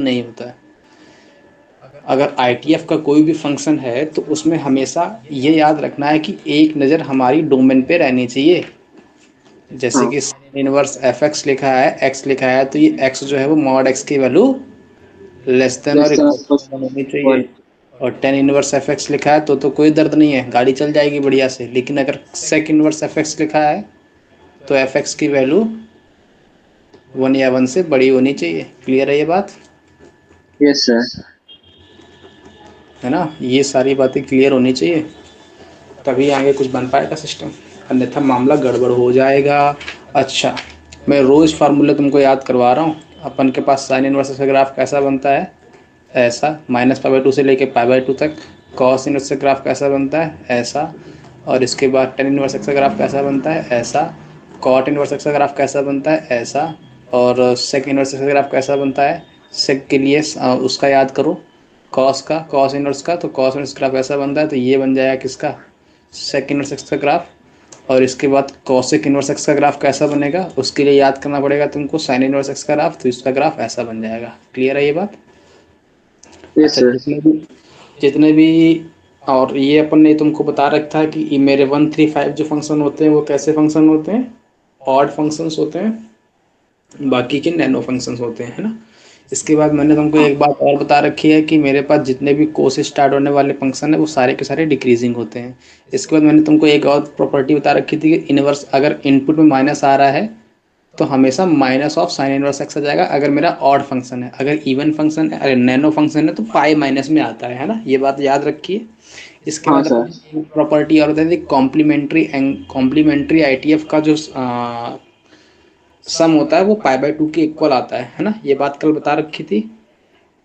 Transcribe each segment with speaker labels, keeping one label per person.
Speaker 1: नहीं होता है। अगर ITF का कोई भी फंक्शन है तो उसमें हमेशा ये याद रखना है कि एक नज़र हमारी डोमेन पे रहनी चाहिए। जैसे
Speaker 2: हाँ
Speaker 1: कि sin इनवर्स fx लिखा है, x लिखा है, तो ये x जो है वो मॉड x की वैल्यू लेस देन और
Speaker 2: less than
Speaker 1: equal
Speaker 2: plus
Speaker 1: two होनी
Speaker 2: वन।
Speaker 1: चाहिए। और tan इनवर्स fx लिखा है तो कोई दर्द नहीं है, गाड़ी चल जाएगी बढ़िया से। लेकिन अगर sec इनवर्स fx लिखा है तो fx की वैल्यू 1 या 1 से बड़ी होनी चाहिए। क्लियर है ये बात?
Speaker 2: Yes sir.
Speaker 1: है ना, ये सारी बातें क्लियर होनी चाहिए, तभी आगे कुछ बन पाएगा सिस्टम, अन्यथा मामला गड़बड़ हो जाएगा। अच्छा, मैं रोज़ फार्मूला तुमको याद करवा रहा हूँ। अपन के पास साइन इनवर्स का ग्राफ कैसा बनता है, ऐसा, -π/2 से लेके π/2 तक। कॉस इनवर्स का ग्राफ कैसा बनता है, ऐसा। और इसके बाद टेन इनवर्स का ग्राफ कैसा बनता है, ऐसा। कॉट इनवर्स का ग्राफ कैसा बनता है, ऐसा। और सेक इनवर्स का ग्राफ कैसा बनता है, सेक के लिए उसका याद करो, कॉस का, कॉस इनवर्स का। तो कॉस इनवर्स ग्राफ ऐसा बनता है, तो ये बन जाएगा किसका, सेक इनवर्स एक्स का ग्राफ। और इसके बाद कॉसेक इनवर्स एक्स का ग्राफ कैसा बनेगा, उसके लिए याद करना पड़ेगा तुमको साइन इनवर्स एक्स का ग्राफ, तो इसका ग्राफ ऐसा बन जाएगा। क्लियर है ये बात?
Speaker 2: यस
Speaker 1: अच्छा,
Speaker 2: सर।
Speaker 1: जितने भी और ये अपन ने तुमको बता रखा है कि मेरे 1 3 5 जो फंक्शन होते हैं वो कैसे फंक्शन होते हैं, ऑड फंक्शंस होते हैं, बाकी के नैनो फंक्शंस होते हैं, है ना। इसके बाद मैंने तुमको
Speaker 2: हाँ
Speaker 1: एक बात और बता रखी है कि मेरे पास जितने भी को से स्टार्ट होने वाले फंक्शन है वो सारे के सारे डिक्रीजिंग होते हैं। इसके बाद मैंने तुमको एक और प्रॉपर्टी बता रखी थी कि इनवर्स अगर इनपुट में माइनस आ रहा है तो हमेशा minus of sine inverse x आ जाएगा, अगर मेरा ऑड फंक्शन है। अगर इवन फंक्शन है, अगर नैनो फंक्शन है, तो पाई माइनस में आता है ना, ये बात याद रखिए। इसके
Speaker 2: हाँ
Speaker 1: बाद
Speaker 2: सर।
Speaker 1: अपन प्रॉपर्टी और बताई थी, कॉम्प्लीमेंट्री कॉम्प्लीमेंट्री ITF का जो सम होता है वो π/2 के इक्वल आता है ना, ये बात कल बता रखी थी।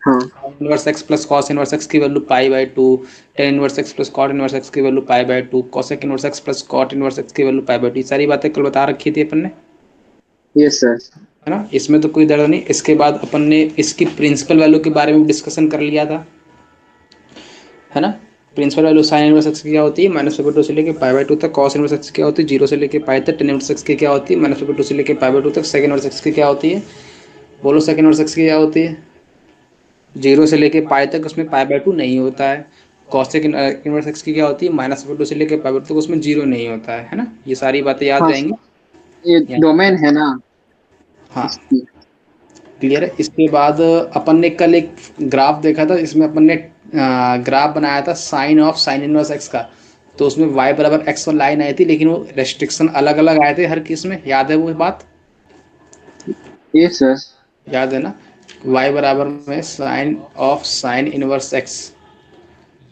Speaker 2: हाँ
Speaker 1: inverse x plus cos inverse x की value π/2, tan inverse x plus cot inverse x की value π/2, cosec inverse x plus cot inverse x की वैल्यू π/2, सारी बातें कल बता रखी थी अपन ने,
Speaker 2: यस सर।
Speaker 1: है ना। इसमें तो कोई दर्द नहीं। इसके बाद अपन ने इसकी प्रिंसिपल वैल्यू के बारे में डिस्कशन कर लिया था, है ना। Principal value sine inverse x की क्या होती है, -π/2 से लेके π/2 तक। कॉस इनवर्स एक्स क्या होती है, 0 से लेके पाई तक। टेन इनवर्स एक्स की क्या होती है, -π/2 से लेके π/2 तक। सेकंड इनवर्स एक्स की क्या होती है, बोलो सेकंड इनवर्स एक्स की क्या होती है, 0 से लेके पाई तक, उसमें π/2 नहीं होता है। कॉसेक इनवर्स एक्स की क्या होती है, -π/2 से लेके π/2 तक, उसमें 0 नहीं होता है ना। ये सारी बातें याद
Speaker 2: हाँ
Speaker 1: रहेंगी।
Speaker 2: ये डोमेन है ना
Speaker 1: हाँ,
Speaker 2: इसकी।
Speaker 1: क्लियर है। इसके बाद अपन ने कल एक ग्राफ देखा था, इसमें अपन ने ग्राफ बनाया था sine of sine inverse x का। तो उसमें y = x1 लाइन आई थी, लेकिन वो रेस्ट्रिक्शन अलग अलग आए थे हर किस में, याद है वो बात?
Speaker 2: Yes sir.
Speaker 1: याद है ना, y = sine of sine inverse x,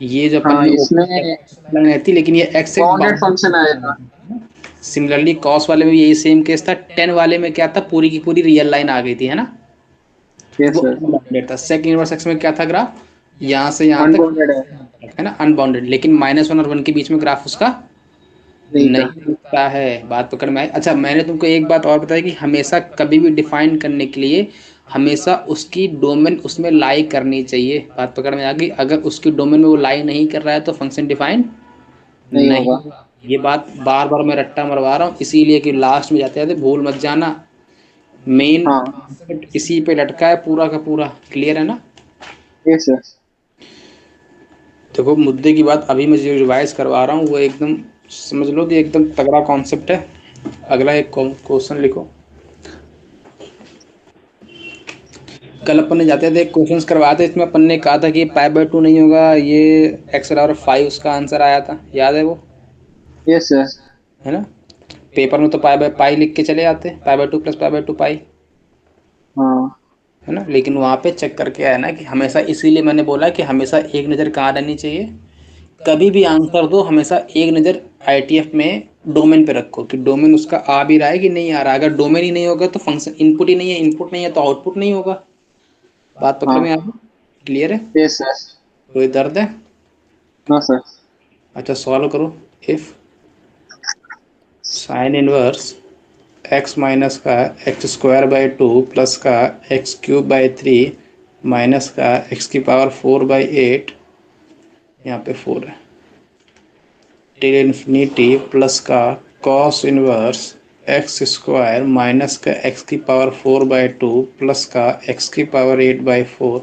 Speaker 1: ये जो अपन
Speaker 2: हाँ
Speaker 1: ने
Speaker 2: इसमें
Speaker 1: लाइन आई थी, लेकिन ये x एक
Speaker 2: बाउंडेड
Speaker 1: बाउंडेड
Speaker 2: फंक्शन आएगा।
Speaker 1: फंक्शन। सिमिलरली कॉस वाले में भी यही सेम केस था, टेन वाले में क्या था, पूरी की पूरी रियल लाइन आ गई थी, है ना।
Speaker 2: यस
Speaker 1: वो
Speaker 2: सर।
Speaker 1: अनबाउंडेड था। सेक इनवर्स एक्स में क्या था ग्राफ, यहाँ से यहाँ तक,
Speaker 2: अनबाउंडेड है।
Speaker 1: है ना, अनबाउंडेड। लेकिन -1 और 1 के बीच में ग्राफ उसका
Speaker 2: नहीं था।
Speaker 1: नहीं दिखता है। बात पकड़ में आई? अच्छा, मैंने तुमको एक बात और बताई कि हमेशा कभी भी डिफाइन करने के लिए हमेशा उसकी डोमेन उसमें लाई करनी चाहिए। बात पकड़ में आ गई? अगर उसकी डोमेन में वो लाई नहीं कर रहा है तो फंक्शन डिफाइन
Speaker 2: नहीं
Speaker 1: नहीं
Speaker 2: होगा।
Speaker 1: होगा। ये बात बार बार मैं रट्टा मरवा रहा हूँ इसीलिए कि लास्ट में जाते जाते भूल मत जाना। मेन
Speaker 2: हाँ
Speaker 1: इसी पे लटका है पूरा का पूरा। क्लियर है ना?
Speaker 2: Yes sir.
Speaker 1: देखो, मुद्दे की बात अभी मैं जो रिवाइज करवा रहा हूँ वो एकदम समझ लो कि एकदम तगड़ा कॉन्सेप्ट है। अगला एक क्वेश्चन लिखो। कल अपन ने जाते थे क्वेश्चंस करवाए थे, इसमें अपन ने कहा था कि π/2 नहीं होगा, ये x⁻⁵ उसका आंसर आया था, याद है वो?
Speaker 2: Yes sir.
Speaker 1: है ना। पेपर में तो π/π लिख के चले आते, π/2 + π/2 पाई,
Speaker 2: हाँ
Speaker 1: है ना। लेकिन वहाँ पे चेक करके आया ना कि हमेशा, इसीलिए मैंने बोला कि हमेशा एक नज़र कहाँ रहनी चाहिए, कभी भी आंसर दो हमेशा एक नज़र ITF में डोमेन पे रखो कि डोमेन उसका आ भी रहा है कि नहीं आ रहा है। अगर डोमेन ही नहीं होगा तो फंक्शन, इनपुट ही नहीं है, इनपुट नहीं है तो आउटपुट नहीं होगा। बात पकड़ में आ
Speaker 2: हाँ
Speaker 1: गई? क्लियर है?
Speaker 2: Yes sir.
Speaker 1: कोई दर्द है?
Speaker 2: No sir.
Speaker 1: अच्छा, सॉल्व करो। If sine inverse x minus का x² / 2 प्लस का x³ / 3 माइनस का x⁴/8, यहाँ पे 4 है, टिल इन्फिनिटी प्लस का cos inverse x square minus का एक्स की पावर 4/2 प्लस का एक्स की power 8/4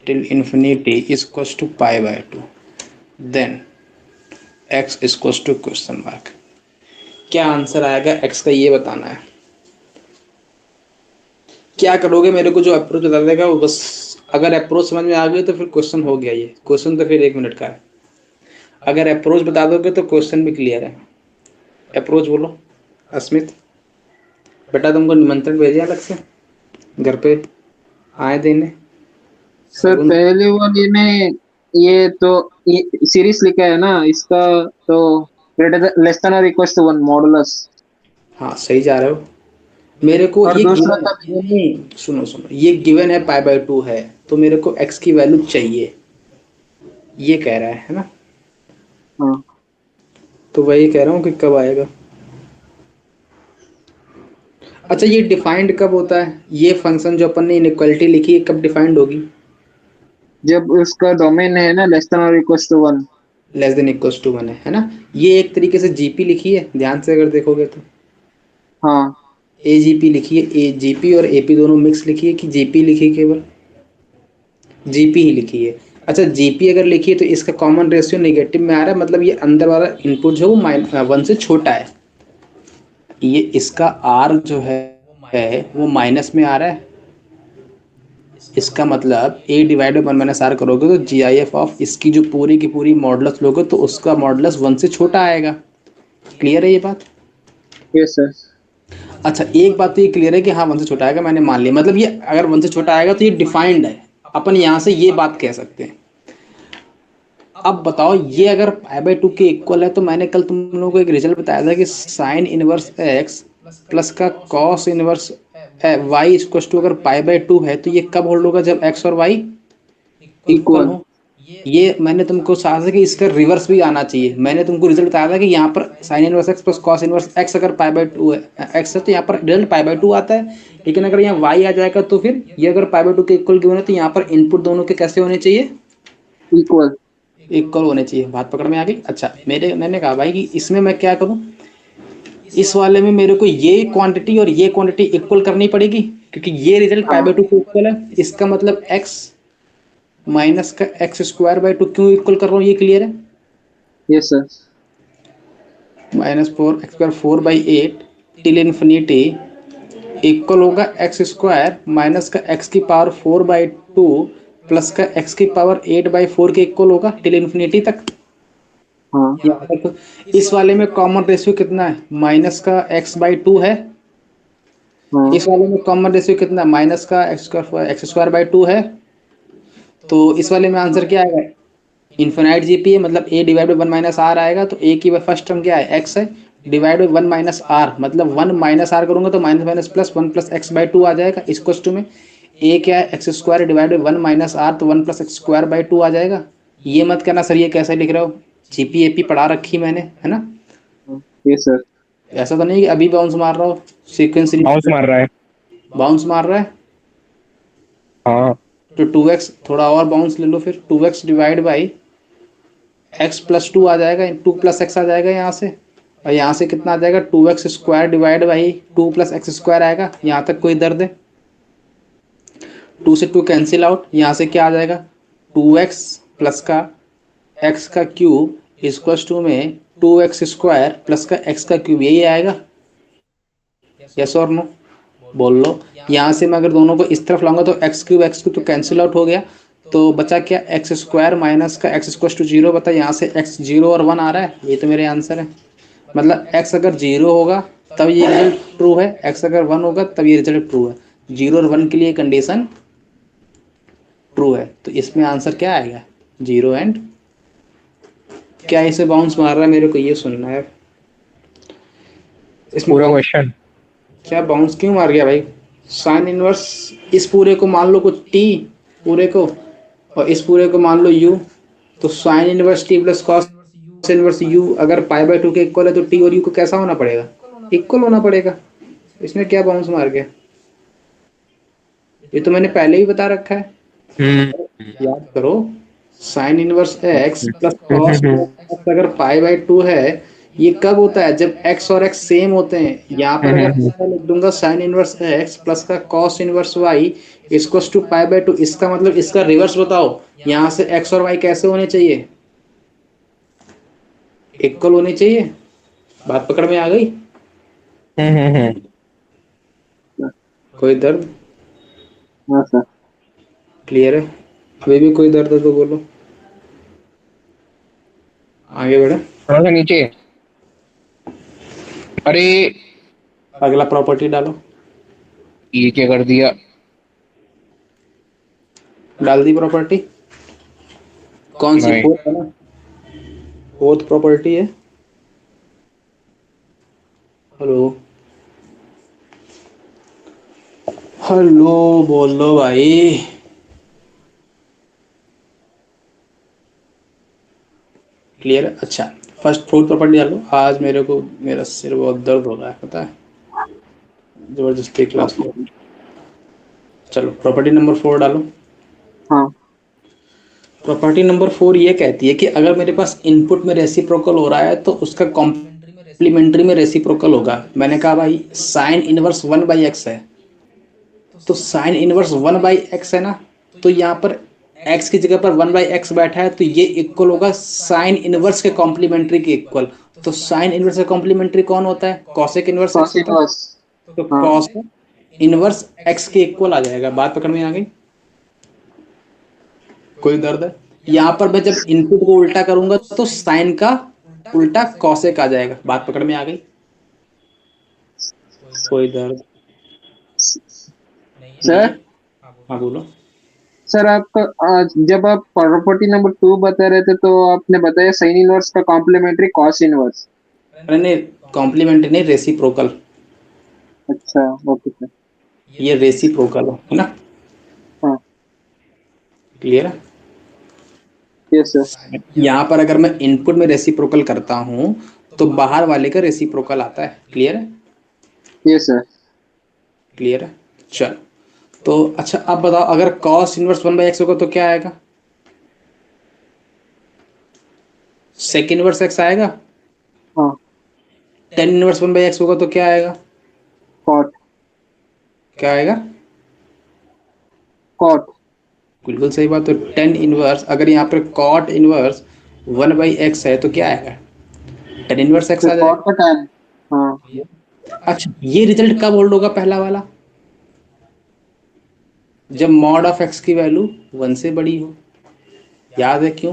Speaker 1: till infinity is equals to pi, then x is equals to question mark. क्या आंसर आएगा एक्स का, ये बताना है। क्या करोगे, मेरे को जो अप्रोच बता देगा वो बस, अगर अप्रोच समझ में आ गई तो फिर क्वेश्चन हो गया। ये क्वेश्चन तो फिर 1 मिनट का है। अगर अप्रोच बता दोगे तो क्वेश्चन भी क्लियर है। अप्रोच बोलो। अस्मित बेटा, तुमको निमंत्रण भेजे अलग से घर पे आए देने।
Speaker 2: सर
Speaker 1: सगुन।
Speaker 2: पहले वाले में ये तो ये सीरीज लिखा है ना इसका, तो ग्रेटर लेस देन और इक्वल टू वन मॉडुलस।
Speaker 1: हाँ सही जा रहे हो। मेरे को
Speaker 2: और
Speaker 1: ये
Speaker 2: दूसरा
Speaker 1: गिवन
Speaker 2: था।
Speaker 1: है, नहीं सुनो सुनो, ये गिवन है पाई/2 है, तो मेरे को एक्स की वैल्यू चाहिए, ये कह रहा है ना।
Speaker 2: हाँ,
Speaker 1: तो वही कह रहा हूँ कि कब आएगा। अच्छा, ये डिफाइंड कब होता है, ये फंक्शन जो अपन ने इनइक्वालिटी लिखी है कब डिफाइंड होगी?
Speaker 2: जब उसका डोमेन है ना लेस देन और equal to one.
Speaker 1: Less than equals to 1 है ना। ये एक तरीके से जीपी लिखी है, ध्यान से अगर देखोगे तो
Speaker 2: हाँ।
Speaker 1: ए जी पी लिखी है, ए जी पी और ए पी दोनों मिक्स लिखी है कि जीपी लिखी है, केवल जीपी ही लिखी है। अच्छा, जीपी अगर लिखी है तो इसका कॉमन रेशियो नेगेटिव में आ रहा है, मतलब ये अंदर वाला इनपुट जो वो 1 से छोटा है। ये इसका आर जो है वो माइनस में आ रहा है। इसका मतलब ए डिवाइड बाई 1 - आर करोगे तो जी आई एफ ऑफ इसकी जो पूरी की पूरी मॉडुलस लोगे तो उसका मॉडुलस 1 से छोटा आएगा। क्लियर है ये बात?
Speaker 2: Yes sir.
Speaker 1: अच्छा, एक बात तो ये क्लियर है कि हाँ 1 से छोटा आएगा, मैंने मान लिया। मतलब ये अगर 1 से छोटा आएगा तो ये डिफाइंड है, अपन यहाँ से ये बात कह सकते हैं। अब बताओ, ये अगर पाई/2 के इक्वल है तो मैंने कल तुम लोगों को एक रिजल्ट बताया था कि साइन इनवर्स एक्स प्लस का cos inverse y equal to, अगर पाई/2 है तो ये कब होल्ड होगा, जब एक्स और वाई इक्वल
Speaker 2: इक्वल।
Speaker 1: हो। ये मैंने तुमको कहा था कि इसका रिवर्स भी आना चाहिए। मैंने तुमको रिजल्ट बताया था कि यहाँ पर sign inverse x plus cos inverse x अगर पाई/2 है, एक्स है तो यहाँ पर रिजल्ट पाई/2 आता है। लेकिन अगर यहाँ वाई आ जाएगा तो फिर ये अगर पाई/2 के इक्वल गिवन है तो यहाँ पर इनपुट दोनों के कैसे होने चाहिए,
Speaker 2: इक्वल।
Speaker 1: इक्वल होने चाहिए। बात पकड़ में आ गई? अच्छा, मैंने कहा भाई कि इसमें मैं क्या करूँ, इस वाले में मेरे को ये क्वांटिटी और ये क्वांटिटी इक्वल करनी पड़ेगी, क्योंकि ये रिजल्ट
Speaker 2: हाँ।
Speaker 1: पाई/2 के इक्वल है। इसका मतलब एक्स माइनस का x²/2 क्यों इक्वल कर रहा हूँ, ये क्लियर है?
Speaker 2: Yes sir.
Speaker 1: -4 x² 4/8 till infinity equal होगा x² माइनस का x की पावर 4/2 प्लस का x की पावर 8/4 के इक्वल होगा टिल इन्फिनिटी तक।
Speaker 2: हाँ।
Speaker 1: यहाँ तक तो इस वाले में कॉमन रेशियो कितना है, माइनस का x/2 है।
Speaker 2: हाँ।
Speaker 1: इस वाले में कॉमन रेशियो कितना है, माइनस का x² है। तो इस वाले में आंसर क्या आएगा, इन्फिनाइट जीपी है, मतलब ए डिवाइड बाई 1 - आर आएगा। तो ए की फर्स्ट टर्म क्या है, एक्स है, डिवाइड बाई 1 - आर, मतलब 1 - आर करूंगा तो माइनस माइनस प्लस 1 + x/2 आ जाएगा। इस क्वेश्चन में ए क्या है, x² डिवाइड बाई 1 - आर, तो 1 + x²/2 आ जाएगा। ये मत कहना सर ये कैसे लिख रहे हो, जीपी एपी पढ़ा रखी मैंने, है ना।
Speaker 2: Yes sir.
Speaker 1: ऐसा तो नहीं कि अभी बाउंस मार रहा हो, सीक्वेंस
Speaker 3: बाउंस मार रहा है।
Speaker 1: बाउंस मार रहा है।
Speaker 3: हाँ।
Speaker 1: तो 2x थोड़ा और बाउंस ले लो, फिर 2x डिवाइड बाई x+2 आ जाएगा, 2 + x आ जाएगा यहाँ से। और यहाँ से कितना आ जाएगा, 2x² डिवाइड बाई 2 + x² आएगा। यहाँ तक कोई दर्द है? 2 से 2 कैंसिल आउट, यहाँ से क्या आ जाएगा, 2x प्लस का x का क्यूब इक्वल्स टू में 2x² प्लस का x का क्यूब, यही आएगा। यस और नो बोल लो। यहाँ से मैं अगर दोनों को इस तरफ लाऊंगा तो x³ तो कैंसिल आउट हो गया, तो बचा क्या, x² माइनस का x इक्वल टू 0। बता, यहाँ से x 0 और 1 आ रहा है, ये तो मेरे आंसर है। मतलब x अगर 0 होगा तब ये रिजल्ट ट्रू है, x अगर 1 होगा तब ये रिजल्ट ट्रू है। 0 और 1 के लिए कंडीशन ट्रू है, तो इसमें आंसर क्या आएगा, 0 एंड क्या। इसे बाउंस मार रहा है, मेरे को ये सुनना है इसमें।
Speaker 3: पूरा क्वेश्चन।
Speaker 1: क्या बाउंस क्यों मार गया भाई? साइन इनवर्स इस पूरे को मान लो कुछ टी पूरे को, और इस पूरे को मान लो यू। तो sine inverse T plus cos inverse you अगर पाई/2 के इक्वल है तो टी और यू को कैसा होना पड़ेगा, इक्वल होना पड़ेगा। इसमें क्या बाउंस मार गया, ये तो मैंने पहले ही बता रखा है। याद करो, sign inverse x plus cos अगर पाई/2 है, ये कब होता है? जब x और x सेम होते हैं। यहाँ पर अगर मैं लिख दूंगा साइन इनवर्स x प्लस का cos inverse y equals to pi by 2, इसका मतलब इसका रिवर्स बताओ। यहाँ से x और y कैसे होने चाहिए? इक्वल होने चाहिए। बात पकड़ में आ गई? कोई दर्द?
Speaker 2: हाँ सर।
Speaker 1: क्लियर है? अभी भी कोई दर्द है तो बोलो, आगे बढ़े।
Speaker 3: थोड़ा सा नीचे। अरे
Speaker 1: अगला प्रॉपर्टी डालो।
Speaker 3: ये क्या कर दिया?
Speaker 1: डाल दी प्रॉपर्टी। कौन सी?
Speaker 3: नहीं।
Speaker 1: फोर्थ है ना? फोर्थ प्रॉपर्टी है। हेलो हेलो, बोलो भाई। क्लियर है? अच्छा, फर्स्ट फोर्थ प्रॉपर्टी डालो। आज मेरे को मेरा सिर बहुत दर्द हो रहा है, पता है, जबरदस्ती क्लास लो। चलो प्रॉपर्टी नंबर 4 डालो।
Speaker 2: हाँ
Speaker 1: प्रॉपर्टी नंबर 4 ये कहती है कि अगर मेरे पास इनपुट में रेसिप्रोकल हो रहा है तो उसका कॉम्प्लीमेंट्री में रेसिप्रोकल होगा। मैंने कहा भाई साइन इनवर्स 1/x है, तो साइन इनवर्स 1/x है ना, तो यहाँ पर x की जगह पर 1/x बैठा है, तो ये इक्वल होगा साइन इनवर्स के कॉम्प्लीमेंट्री के इक्वल। तो साइन इनवर्स का कॉम्प्लीमेंट्री कौन होता है? कॉसेक इनवर्स x
Speaker 2: कॉस
Speaker 1: होता है।
Speaker 2: इनवर्स।
Speaker 1: तो
Speaker 2: हाँ
Speaker 1: कॉस इनवर्स x के इक्वल आ जाएगा। बात पकड़ में आ गई? कोई दर्द है? यहाँ पर मैं जब इनपुट को उल्टा करूंगा तो साइन का उल्टा कॉसेक आ जाएगा। बात पकड़ में आ गई? कोई दर्द नहीं है?
Speaker 2: सर।
Speaker 1: हाँ बोलो।
Speaker 2: सर आप जब आप प्रॉपर्टी नंबर 2 बता रहे थे तो आपने बताया साइन इनवर्स का कॉम्प्लीमेंट्री कॉस इनवर्स।
Speaker 1: अरे नहीं, कॉम्प्लीमेंट्री नहीं, रेसिप्रोकल।
Speaker 2: अच्छा ओके सर।
Speaker 1: ये रेसिप्रोकल है ना?
Speaker 2: हाँ
Speaker 1: क्लियर है?
Speaker 2: Yes sir.
Speaker 1: यहाँ पर अगर मैं इनपुट में रेसिप्रोकल करता हूँ तो बाहर वाले का रेसिप्रोकल आता है। क्लियर है?
Speaker 2: Yes sir.
Speaker 1: क्लियर है? चलो, तो अच्छा अब बताओ, अगर कॉस इनवर्स 1/x होगा तो क्या आएगा? सेक इनवर्स x आएगा।
Speaker 2: हाँ
Speaker 1: टेन इनवर्स 1/x होगा तो क्या आएगा?
Speaker 2: कॉट।
Speaker 1: क्या आएगा?
Speaker 2: कॉट।
Speaker 1: बिल्कुल सही बात। तो टेन इनवर्स, अगर यहाँ पर कॉट इनवर्स 1/x है तो क्या आएगा? टेन इनवर्स x
Speaker 2: तो
Speaker 1: आ
Speaker 2: कॉट
Speaker 1: जाएगा।
Speaker 2: का टैन। हाँ
Speaker 1: अच्छा, ये रिजल्ट कब होल्ड होगा? पहला वाला जब मॉड ऑफ x की वैल्यू 1 से बड़ी हो। याद है क्यों?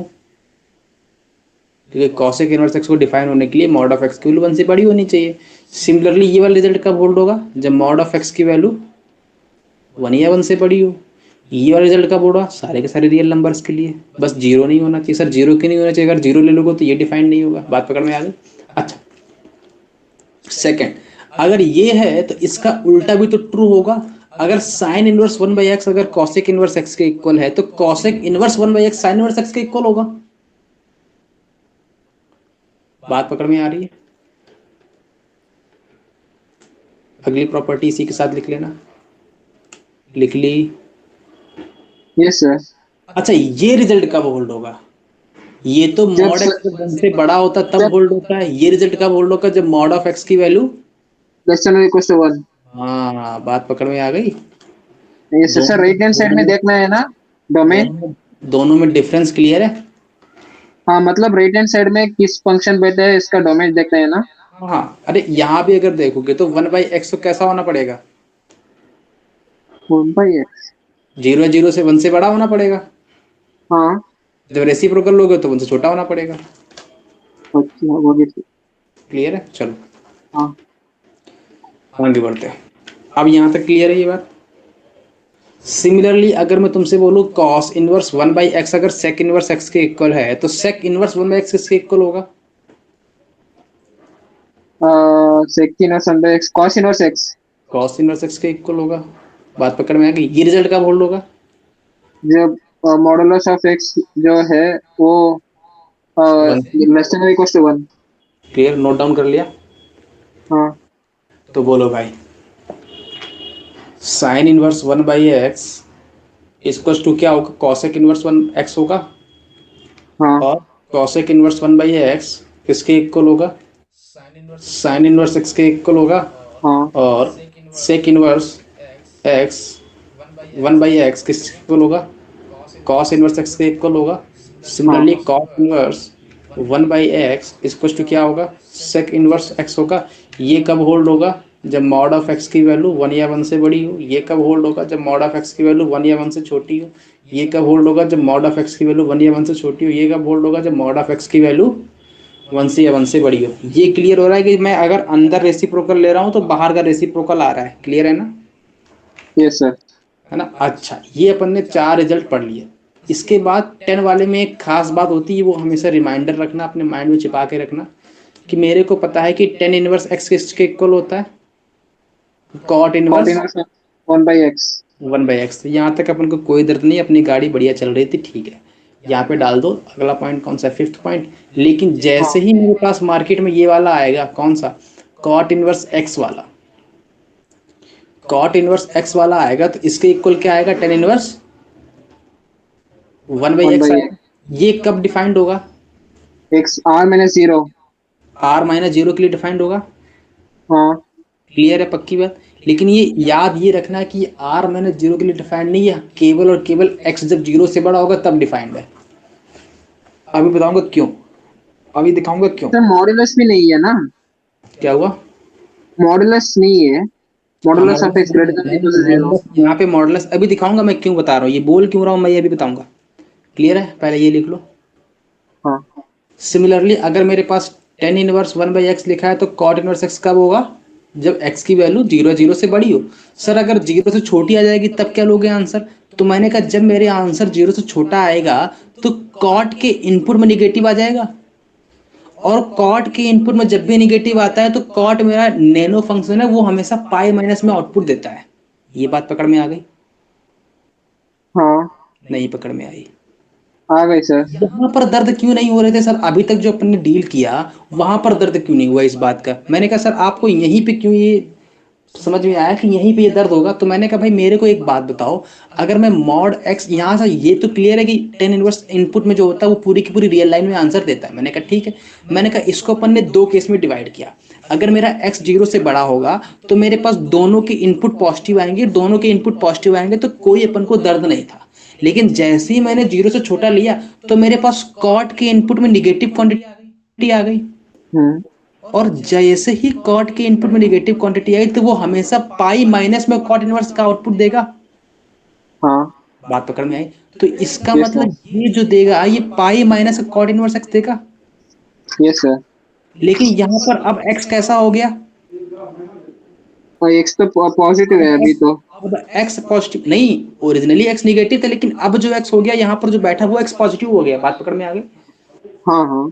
Speaker 1: क्योंकि कॉसेक इनवर्स x को डिफाइन होने के लिए मॉड ऑफ x की वैल्यू 1 से बड़ी होनी चाहिए। सिमिलरली ये वाला रिजल्ट कब होल्ड होगा? जब मॉड ऑफ x की वैल्यू 1 या 1 से बड़ी हो। ये वाला रिजल्ट कब होगा? सारे के सारे रियल नंबर्स के लिए। बस जीरो नहीं होना चाहिए। सर जीरो क्यों नहीं होना चाहिए? अगर जीरो ले लोगे तो ये डिफाइन नहीं होगा। बात पकड़ में आ गई? अच्छा, सेकंड, अगर ये है तो इसका उल्टा भी तो ट्रू होगा। अगर साइन इनवर्स 1/x अगर कॉसेक इनवर्स x के इक्वल है तो cosec inverse 1/x sign inverse x के इक्वल होगा। बात पकड़ में आ रही है? अगली प्रॉपर्टी इसी के साथ लिख लेना। लिख ली?
Speaker 2: Yes sir.
Speaker 1: अच्छा, ये रिजल्ट कब होल्ड होगा? ये तो
Speaker 2: जब
Speaker 1: मॉड एक्स वन से बड़ा होता तब
Speaker 2: जब
Speaker 1: होल्ड होता है। ये रिजल्ट कब होल्ड होगा? जब मॉड ऑफ एक्स की वैल्यू।
Speaker 2: लेस देन और इक्वल टू 1।
Speaker 1: हाँ, बात पकड़ में आ गई?
Speaker 2: Yes sir. Right hand side में देखना है ना डोमेन।
Speaker 1: दोनों में डिफरेंस क्लियर है?
Speaker 2: हाँ मतलब राइट हैंड साइड में किस फंक्शन बैठा है इसका डोमेन देखना है ना।
Speaker 1: हाँ, अरे यहाँ भी अगर देखोगे तो 1/x तो कैसा होना पड़ेगा?
Speaker 2: 1/x।
Speaker 1: 0 से 1 से बड़ा होना पड़ेगा।
Speaker 2: हाँ
Speaker 1: जब रेसिप्रोकल लोगे तो 1 से छोटा होना पड़ेगा।
Speaker 2: अच्छा वो भी।
Speaker 1: क्लियर है? चलो
Speaker 2: हाँ
Speaker 1: आगे बढ़ते हैं। अब यहाँ तक क्लियर है ये बात? सिमिलरली अगर मैं तुमसे बोलूँ कॉस इनवर्स 1/x अगर सेक इनवर्स x के इक्वल है तो सेक इनवर्स 1/x किसके इक्वल होगा?
Speaker 2: Sec inverse 1/x cos inverse x।
Speaker 1: Cos inverse x के इक्वल होगा। बात पकड़ में आ गई? ये रिजल्ट कब होल्ड होगा?
Speaker 2: जब मॉडुलस ऑफ x जो है वो
Speaker 1: 1 से।
Speaker 2: Less than equal to 1।
Speaker 1: Clear? Note down कर लिया?
Speaker 2: हाँ
Speaker 1: तो बोलो भाई, sine inverse 1/x equals to क्या होगा? कॉसेक इनवर्स 1x होगा।
Speaker 2: हाँ
Speaker 1: और कॉसेक इनवर्स 1/x किसके इक्वल होगा? साइन इनवर्स एक्स के इक्वल होगा,
Speaker 2: हाँ
Speaker 1: और सेक इनवर्स एक्स 1/x किसके इक्वल होगा, कॉस इनवर्स एक्स के इक्वल होगा।
Speaker 2: हाँ
Speaker 1: similarly cos inverse 1/x equal to क्या होगा, सेक इनवर्स एक्स होगा। ये कब होल्ड होगा, जब मॉड ऑफ एक्स की वैल्यू 1 या 1 से बड़ी हो। ये कब होल्ड होगा, जब मॉड ऑफ एक्स की वैल्यू 1 या 1 से छोटी हो। ये कब होल्ड होगा, जब मॉड ऑफ एक्स की वैल्यू 1 या 1 से छोटी हो। ये कब होल्ड होगा, जब मॉड ऑफ एक्स की वैल्यू 1 से या 1 से बड़ी हो। ये क्लियर हो रहा है कि मैं अगर अंदर रेसिप्रोकल ले रहा हूँ तो बाहर का रेसिप्रोकल आ रहा है, क्लियर है ना,
Speaker 2: यस सर।
Speaker 1: है ना। अच्छा, ये अपन ने 4 रिजल्ट पढ़ लिए। इसके बाद 10 वाले में एक खास बात होती है, वो हमेशा रिमाइंडर रखना, अपने माइंड में छिपा के रखना, कि मेरे को पता है कि 10 इनवर्स एक्स किसके इक्वल होता है, cot
Speaker 2: cot
Speaker 1: inverse
Speaker 2: inverse 1/x।
Speaker 1: 1/x। यहाँ तक अपन को कोई दर्द नहीं, अपनी गाड़ी बढ़िया चल रही थी, ठीक है। यहाँ पे डाल दो अगला पॉइंट, कौन सा, फिफ्थ पॉइंट। लेकिन जैसे
Speaker 2: हाँ
Speaker 1: ही मेरे पास मार्केट में ये वाला आएगा, कौन सा, कॉट इनवर्स एक्स वाला, कॉट इनवर्स एक्स वाला आएगा, तो इसके इक्वल क्या आएगा, 10 इनवर्स 1/x
Speaker 2: 1/x।
Speaker 1: आएगा। ये कब डिफाइंड होगा,
Speaker 2: x r-0।
Speaker 1: r-0 के लिए डिफाइंड होगा,
Speaker 2: हाँ
Speaker 1: क्लियर है, पक्की बात। लेकिन ये याद ये रखना कि r-0 के लिए डिफाइंड नहीं है, केवल और केवल x जब 0 से बड़ा होगा तब डिफाइंड है। अभी बताऊंगा क्यों, अभी दिखाऊंगा क्यों।
Speaker 2: सर मॉडुलस भी नहीं है ना?
Speaker 1: क्या हुआ,
Speaker 2: मॉडुलस नहीं है।
Speaker 1: हाँ
Speaker 2: modulus of
Speaker 1: modulus
Speaker 2: x greater than equal to 0।
Speaker 1: Modulus यहाँ पे मॉडुलस अभी दिखाऊंगा, मैं क्यों बता रहा हूँ, ये बोल क्यों रहा हूँ मैं, ये भी बताऊंगा। क्लियर है, पहले ये लिख लो।
Speaker 2: हाँ
Speaker 1: सिमिलरली अगर मेरे पास 10 इनवर्स 1/x लिखा है, तो कॉट इनवर्स x कब होगा, जब x की वैल्यू 0 से बड़ी हो। सर अगर 0 से छोटी आ जाएगी तब क्या लोगे आंसर, तो मैंने कहा जब मेरे आंसर 0 से छोटा आएगा तो कॉट के इनपुट में निगेटिव आ जाएगा, और कॉट के इनपुट में जब भी निगेटिव आता है तो कॉट मेरा नैनो फंक्शन है, वो हमेशा पाई माइनस में आउटपुट देता है। ये बात पकड़ में आ गई,
Speaker 2: हाँ
Speaker 1: नहीं पकड़ में आई।
Speaker 2: आ गई सर।
Speaker 1: वहां पर दर्द क्यों नहीं हो रहे थे सर, अभी तक जो अपन ने डील किया, वहां पर दर्द क्यों नहीं हुआ इस बात का। मैंने कहा सर आपको यहीं पे क्यों ये समझ में आया कि यहीं पे ये दर्द होगा, तो मैंने कहा भाई मेरे को एक बात बताओ, अगर मैं मॉड एक्स यहाँ से, ये तो क्लियर है कि 10 इनवर्स इनपुट में जो होता है वो पूरी की पूरी रियल लाइन में आंसर देता है। मैंने कहा ठीक है, मैंने कहा इसको अपन ने दो केस में डिवाइड किया। अगर मेरा एक्स 0 से बड़ा होगा तो मेरे पास दोनों के इनपुट पॉजिटिव आएंगे, दोनों के इनपुट पॉजिटिव आएंगे तो कोई अपन को दर्द नहीं था। लेकिन जैसे ही मैंने 0 से छोटा लिया तो मेरे पास कॉट के इनपुट में निगेटिव क्वांटिटी आ गई,
Speaker 2: हम्म।
Speaker 1: और जैसे ही कॉट के इनपुट में निगेटिव क्वांटिटी आई तो वो हमेशा पाई माइनस में कॉट इनवर्स का आउटपुट देगा।
Speaker 2: हाँ
Speaker 1: बात पकड़ में आई, तो इसका
Speaker 2: यस सर।
Speaker 1: मतलब ये जो देगा ये pi minus cot inverse x देगा।
Speaker 2: Yes sir.
Speaker 1: लेकिन यहां पर अब एक्स कैसा हो गया,
Speaker 2: और x तो पॉजिटिव है
Speaker 1: अब
Speaker 2: अभी
Speaker 1: एक्स
Speaker 2: तो।
Speaker 1: अब एक्स पॉजिटिव नहीं, ओरिजिनली एक्स निगेटिव था, लेकिन अब जो एक्स हो गया यहाँ पर जो बैठा वो एक्स पॉजिटिव हो गया। बात पकड़ में आ गई,
Speaker 2: हाँ हाँ।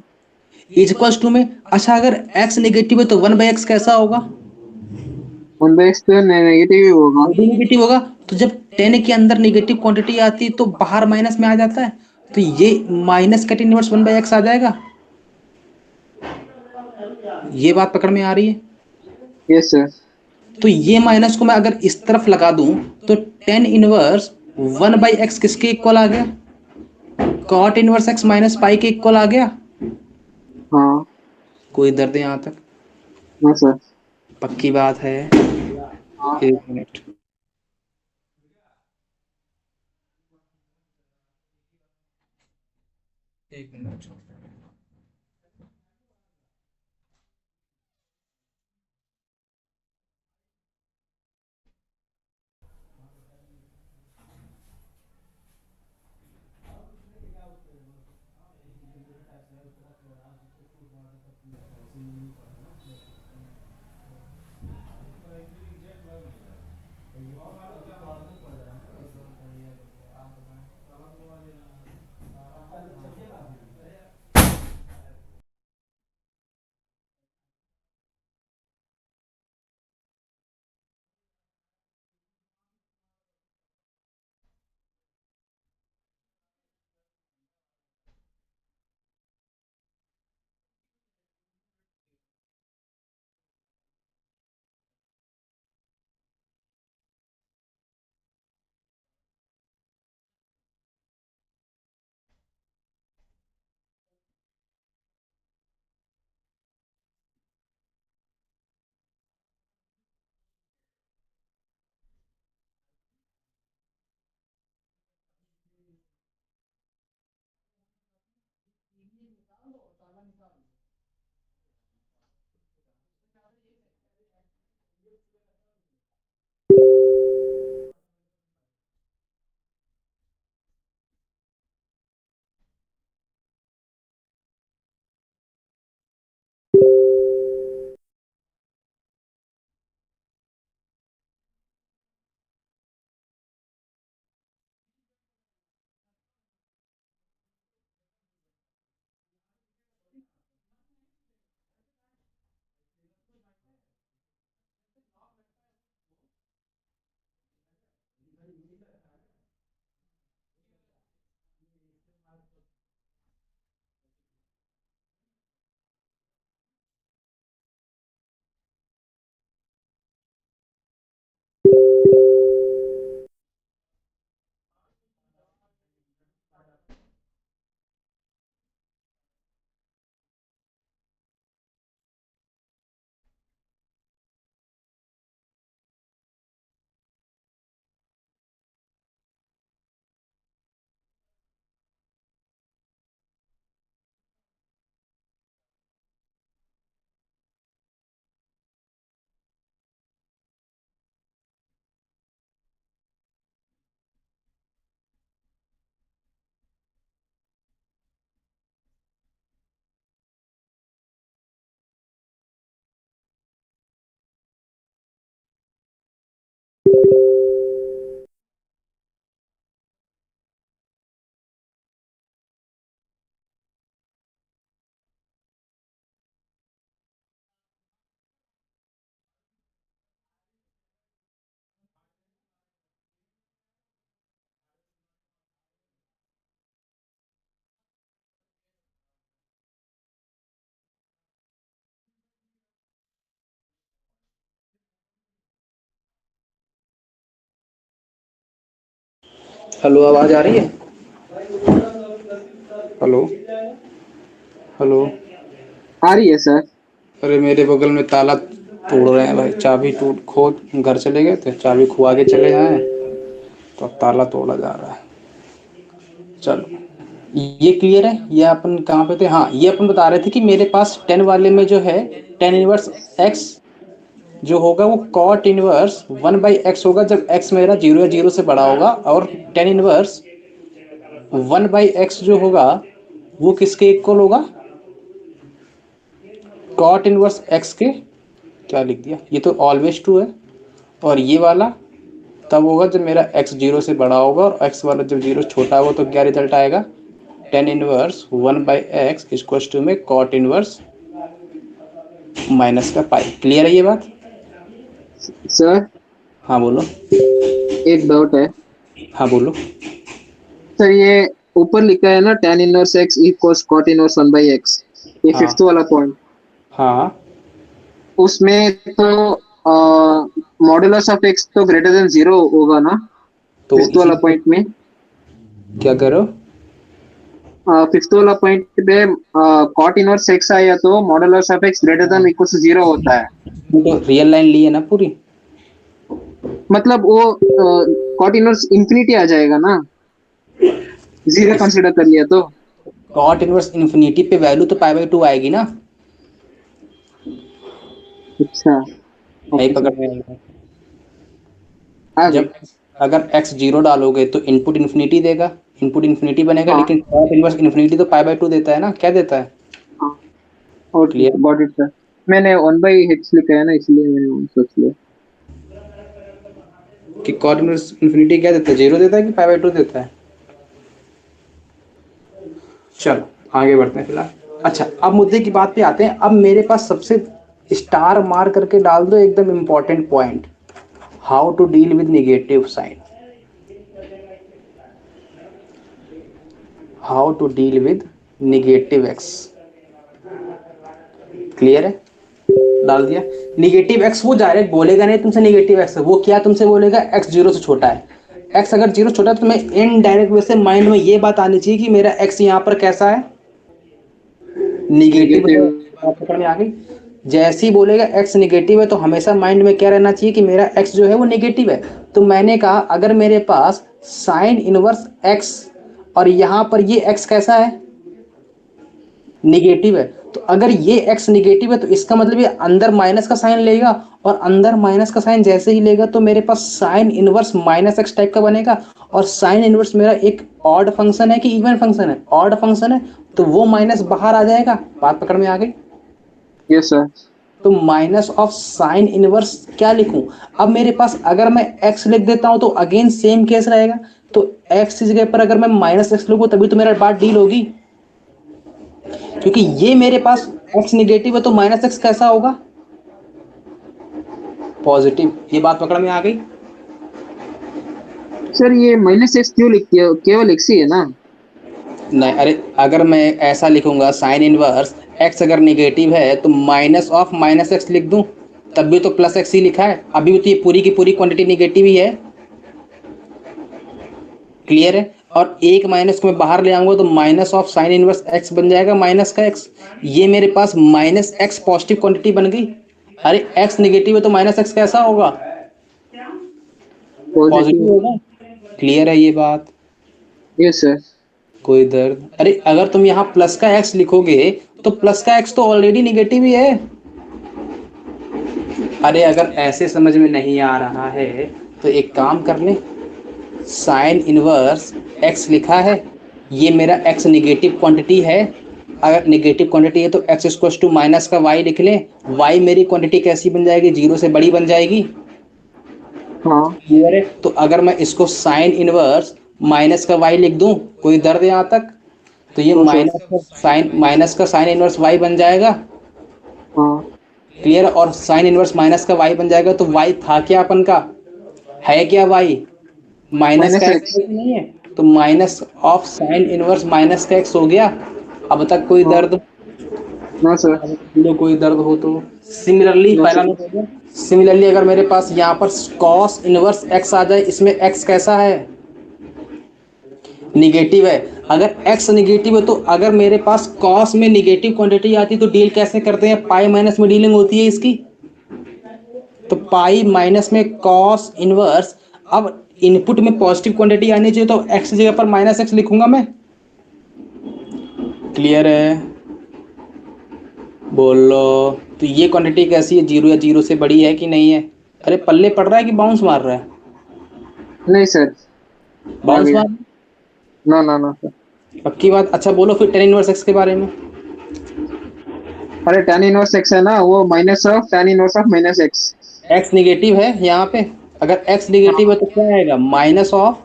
Speaker 1: इज इक्वल्स टू में। अच्छा अगर एक्स निगेटिव है तो 1/x कैसा होगा,
Speaker 2: 1/x तो नेगेटिव ही होगा।
Speaker 1: वो भी निगेटिव होगा। तो जब 10 के अंदर निगेटिव क्वांटिटी आती है तो बाहर माइनस में आ जाता है, तो ये माइनस कट इनवर्स 1/x आ जाएगा। ये बात पकड़ में आ रही है।
Speaker 2: Yes sir.
Speaker 1: तो ये माइनस को मैं अगर इस तरफ लगा दूं तो 10 इनवर्स 1/x किसके इक्वल आ गया, cot inverse x minus pi के इक्वल आ गया।
Speaker 2: हाँ
Speaker 1: कोई दर्द है यहां तक,
Speaker 2: हाँ सर।
Speaker 1: पक्की बात है।
Speaker 2: हाँ।
Speaker 1: एक मिनट, एक मिनट। हेलो, आवाज़ आ रही है? Hello hello.
Speaker 2: आ रही है सर।
Speaker 1: अरे मेरे बगल में ताला तोड़ रहे हैं भाई, चाबी टूट खो घर चले गए थे, चाबी खुआ के चले आए, तो अब ताला तोड़ा जा रहा है। चलो, ये क्लियर है। ये अपन कहाँ पे थे? हाँ, ये अपन बता रहे थे कि मेरे पास 10 वाले में जो है टेन इनवर्स एक्स जो होगा वो कॉट इनवर्स 1/x होगा जब x मेरा 0 या 0 से बड़ा होगा, और टेन इनवर्स 1/x जो होगा वो किसके इक्वल होगा? कॉट इनवर्स x के। क्या लिख दिया? ये तो ऑलवेज ट्रू है। और ये वाला तब होगा जब मेरा x 0 से बड़ा होगा, और x वाला जब 0 छोटा होगा, तो क्या रिजल्ट आएगा? Tan inverse 1/x equal to में कॉट इनवर्स माइनस का पाई। क्लियर है ये बात?
Speaker 2: सर
Speaker 1: हाँ बोलो।
Speaker 2: एक डाउट है।
Speaker 1: हाँ बोलो।
Speaker 2: सर ये ऊपर लिखा है ना tan inverse x equals cot inverse 1/x, ये
Speaker 1: हाँ
Speaker 2: फिफ्थ वाला पॉइंट,
Speaker 1: हाँ।
Speaker 2: उसमें तो मॉडुलस ऑफ x तो ग्रेटर देन 0 होगा ना
Speaker 1: तो
Speaker 2: फिफ्थ वाला
Speaker 1: इसी
Speaker 2: पॉइंट में?
Speaker 1: क्या करो?
Speaker 2: फिफ्थ वाला पॉइंट पे cot इनवर्स x आया तो modulus of x greater than equals to 0 होता है।
Speaker 1: तो रियल लाइन ली है ना पूरी?
Speaker 2: मतलब वो cot इनवर्स इंफिनिटी आ जाएगा ना, 0 कंसीडर कर लिया तो।
Speaker 1: कॉट इनवर्स इन्फिनिटी पे वैल्यू तो पाई/2 आएगी ना?
Speaker 2: अच्छा,
Speaker 1: नहीं
Speaker 2: ओके
Speaker 1: पकड़
Speaker 2: सर,
Speaker 1: में आएगा।
Speaker 2: आगे।
Speaker 1: जब अगर x 0 डालोगे तो इनपुट इन्फिनिटी देगा, इनपुट इन्फिनिटी बनेगा,
Speaker 2: हाँ
Speaker 1: लेकिन कॉट इनवर्स इन्फिनिटी तो पाई/2 देता है ना? क्या देता है?
Speaker 2: हाँ, okay
Speaker 1: clear?
Speaker 2: Got it sir. मैंने 1/x लिखा है ना, इसलिए मैंने सोच लिया।
Speaker 1: कि कॉट इनवर्स इन्फिनिटी क्या देता है? 0 देता है कि पाई/2 देता है? चलो आगे बढ़ते हैं फिलहाल। अच्छा, अब मुद्दे की बात पे आते हैं। अब मेरे पास सबसे स्टार मार करके डाल दो एकदम important point, how to deal with negative sign. How to deal with negative x. Clear है? डाल दिया। निगेटिव एक्स वो डायरेक्ट बोलेगा नहीं तुमसे निगेटिव एक्स है, वो क्या तुमसे बोलेगा? एक्स 0 से छोटा है। एक्स अगर 0 छोटा है तो तुम्हें इनडायरेक्ट वैसे माइंड में ये बात आनी चाहिए कि मेरा एक्स यहाँ पर कैसा है? निगेटिव है।
Speaker 2: नेगेटिव।
Speaker 1: बात पकड़ में आ गई? जैसे ही बोलेगा एक्स निगेटिव है तो हमेशा माइंड में क्या रहना चाहिए कि मेरा एक्स जो है वो निगेटिव है। तो मैंने कहा अगर मेरे पास साइन इनवर्स एक्स और यहाँ पर ये एक्स कैसा है? निगेटिव है। तो अगर ये x निगेटिव है तो इसका मतलब ये अंदर माइनस का साइन लेगा, और अंदर माइनस का साइन जैसे ही लेगा तो मेरे पास sine inverse minus x type का बनेगा। और साइन इनवर्स मेरा एक ऑड फंक्शन है कि इवन फंक्शन है? ऑड फंक्शन है, तो वो माइनस बाहर आ जाएगा। बात पकड़ में आ गई?
Speaker 2: Yes sir.
Speaker 1: तो माइनस ऑफ साइन इनवर्स क्या लिखूं? अब मेरे पास अगर मैं x लिख देता हूं तो अगेन सेम केस रहेगा। तो x की जगह पर अगर मैं माइनस एक्स लिखूं तभी तो मेरा बात डील होगी, क्योंकि ये मेरे पास x निगेटिव है तो माइनस एक्स कैसा होगा? पॉजिटिव। ये बात पकड़ में आ गई?
Speaker 2: सर ये -x क्यों लिख दिया, केवल x ही है ना?
Speaker 1: नहीं, अरे अगर मैं ऐसा लिखूंगा साइन इनवर्स x अगर निगेटिव है तो माइनस ऑफ माइनस एक्स लिख दूं, तब भी तो प्लस एक्स ही लिखा है, अभी भी तो ये पूरी की पूरी क्वांटिटी निगेटिव ही है। क्लियर है? और एक माइनस को मैं बाहर ले आऊंगा तो minus of sine inverse x बन जाएगा माइनस का एक्स। ये मेरे पास माइनस एक्स पॉजिटिव क्वांटिटी बन गई। अरे एक्स निगेटिव है तो माइनस एक्स कैसा होगा? Positive
Speaker 2: positive.
Speaker 1: होगा। क्लियर है ये बात?
Speaker 2: Yes sir.
Speaker 1: कोई दर्द? अरे अगर तुम यहाँ प्लस का एक्स लिखोगे तो प्लस का एक्स तो ऑलरेडी निगेटिव ही है। अरे अगर ऐसे समझ में नहीं आ रहा है तो एक काम कर ले, साइन इनवर्स एक्स लिखा है, ये मेरा एक्स निगेटिव क्वांटिटी है। अगर निगेटिव क्वांटिटी है तो एक्स इक्वल टू माइनस का वाई लिख लें। वाई मेरी क्वांटिटी कैसी बन जाएगी? 0 से बड़ी बन जाएगी।
Speaker 2: हाँ।
Speaker 1: क्लियर है? तो अगर मैं इसको साइन इनवर्स माइनस का वाई लिख दूं, कोई दर्द यहाँ तक? तो ये
Speaker 2: नो सर।
Speaker 1: माइनस का साइन इनवर्स वाई बन जाएगा।
Speaker 2: हाँ।
Speaker 1: क्लियर? और साइन इनवर्स माइनस का वाई बन जाएगा। तो वाई था क्या अपन का? है क्या वाई? माइनस का एक्स
Speaker 2: -x।
Speaker 1: नहीं है? तो minus of sine inverse minus का एक्स हो गया। अब तक कोई
Speaker 2: हाँ।
Speaker 1: दर्द?
Speaker 2: No sir.
Speaker 1: अब बोलो कोई दर्द हो तो। सिमिलरली
Speaker 2: नो
Speaker 1: पहला
Speaker 2: सर।
Speaker 1: मैं बोलूं, सिमिलरली अगर मेरे पास यहाँ पर कॉस इनवर्स एक्स आ जाए, इसमें एक्स कैसा है? निगेटिव है। अगर x निगेटिव है तो अगर मेरे पास कॉस में निगेटिव क्वांटिटी आती है तो डील कैसे करते हैं, पाई माइनस में डीलिंग होती है इसकी। तो पाई माइनस में कॉस इनवर्स। अब इनपुट में पॉजिटिव क्वांटिटी आनी चाहिए तो x जगह पर माइनस एक्स लिखूंगा मैं। क्लियर है, बोलो। तो ये क्वांटिटी कैसी है, जीरो या जीरो से बड़ी है कि नहीं है। अरे पल्ले पड़ रहा है कि बाउंस मार रहा है।
Speaker 2: नहीं सर, आ
Speaker 1: बाउंस
Speaker 2: गया।
Speaker 1: मार।
Speaker 2: No no no sir.
Speaker 1: पक्की बात। अच्छा बोलो फिर टेन इनवर्स एक्स के बारे में।
Speaker 2: अरे tan इनवर्स x है ना, वो minus of tan inverse of minus x।
Speaker 1: X negative है यहाँ पे। अगर एक्स निगेटिव है तो क्या आएगा, minus of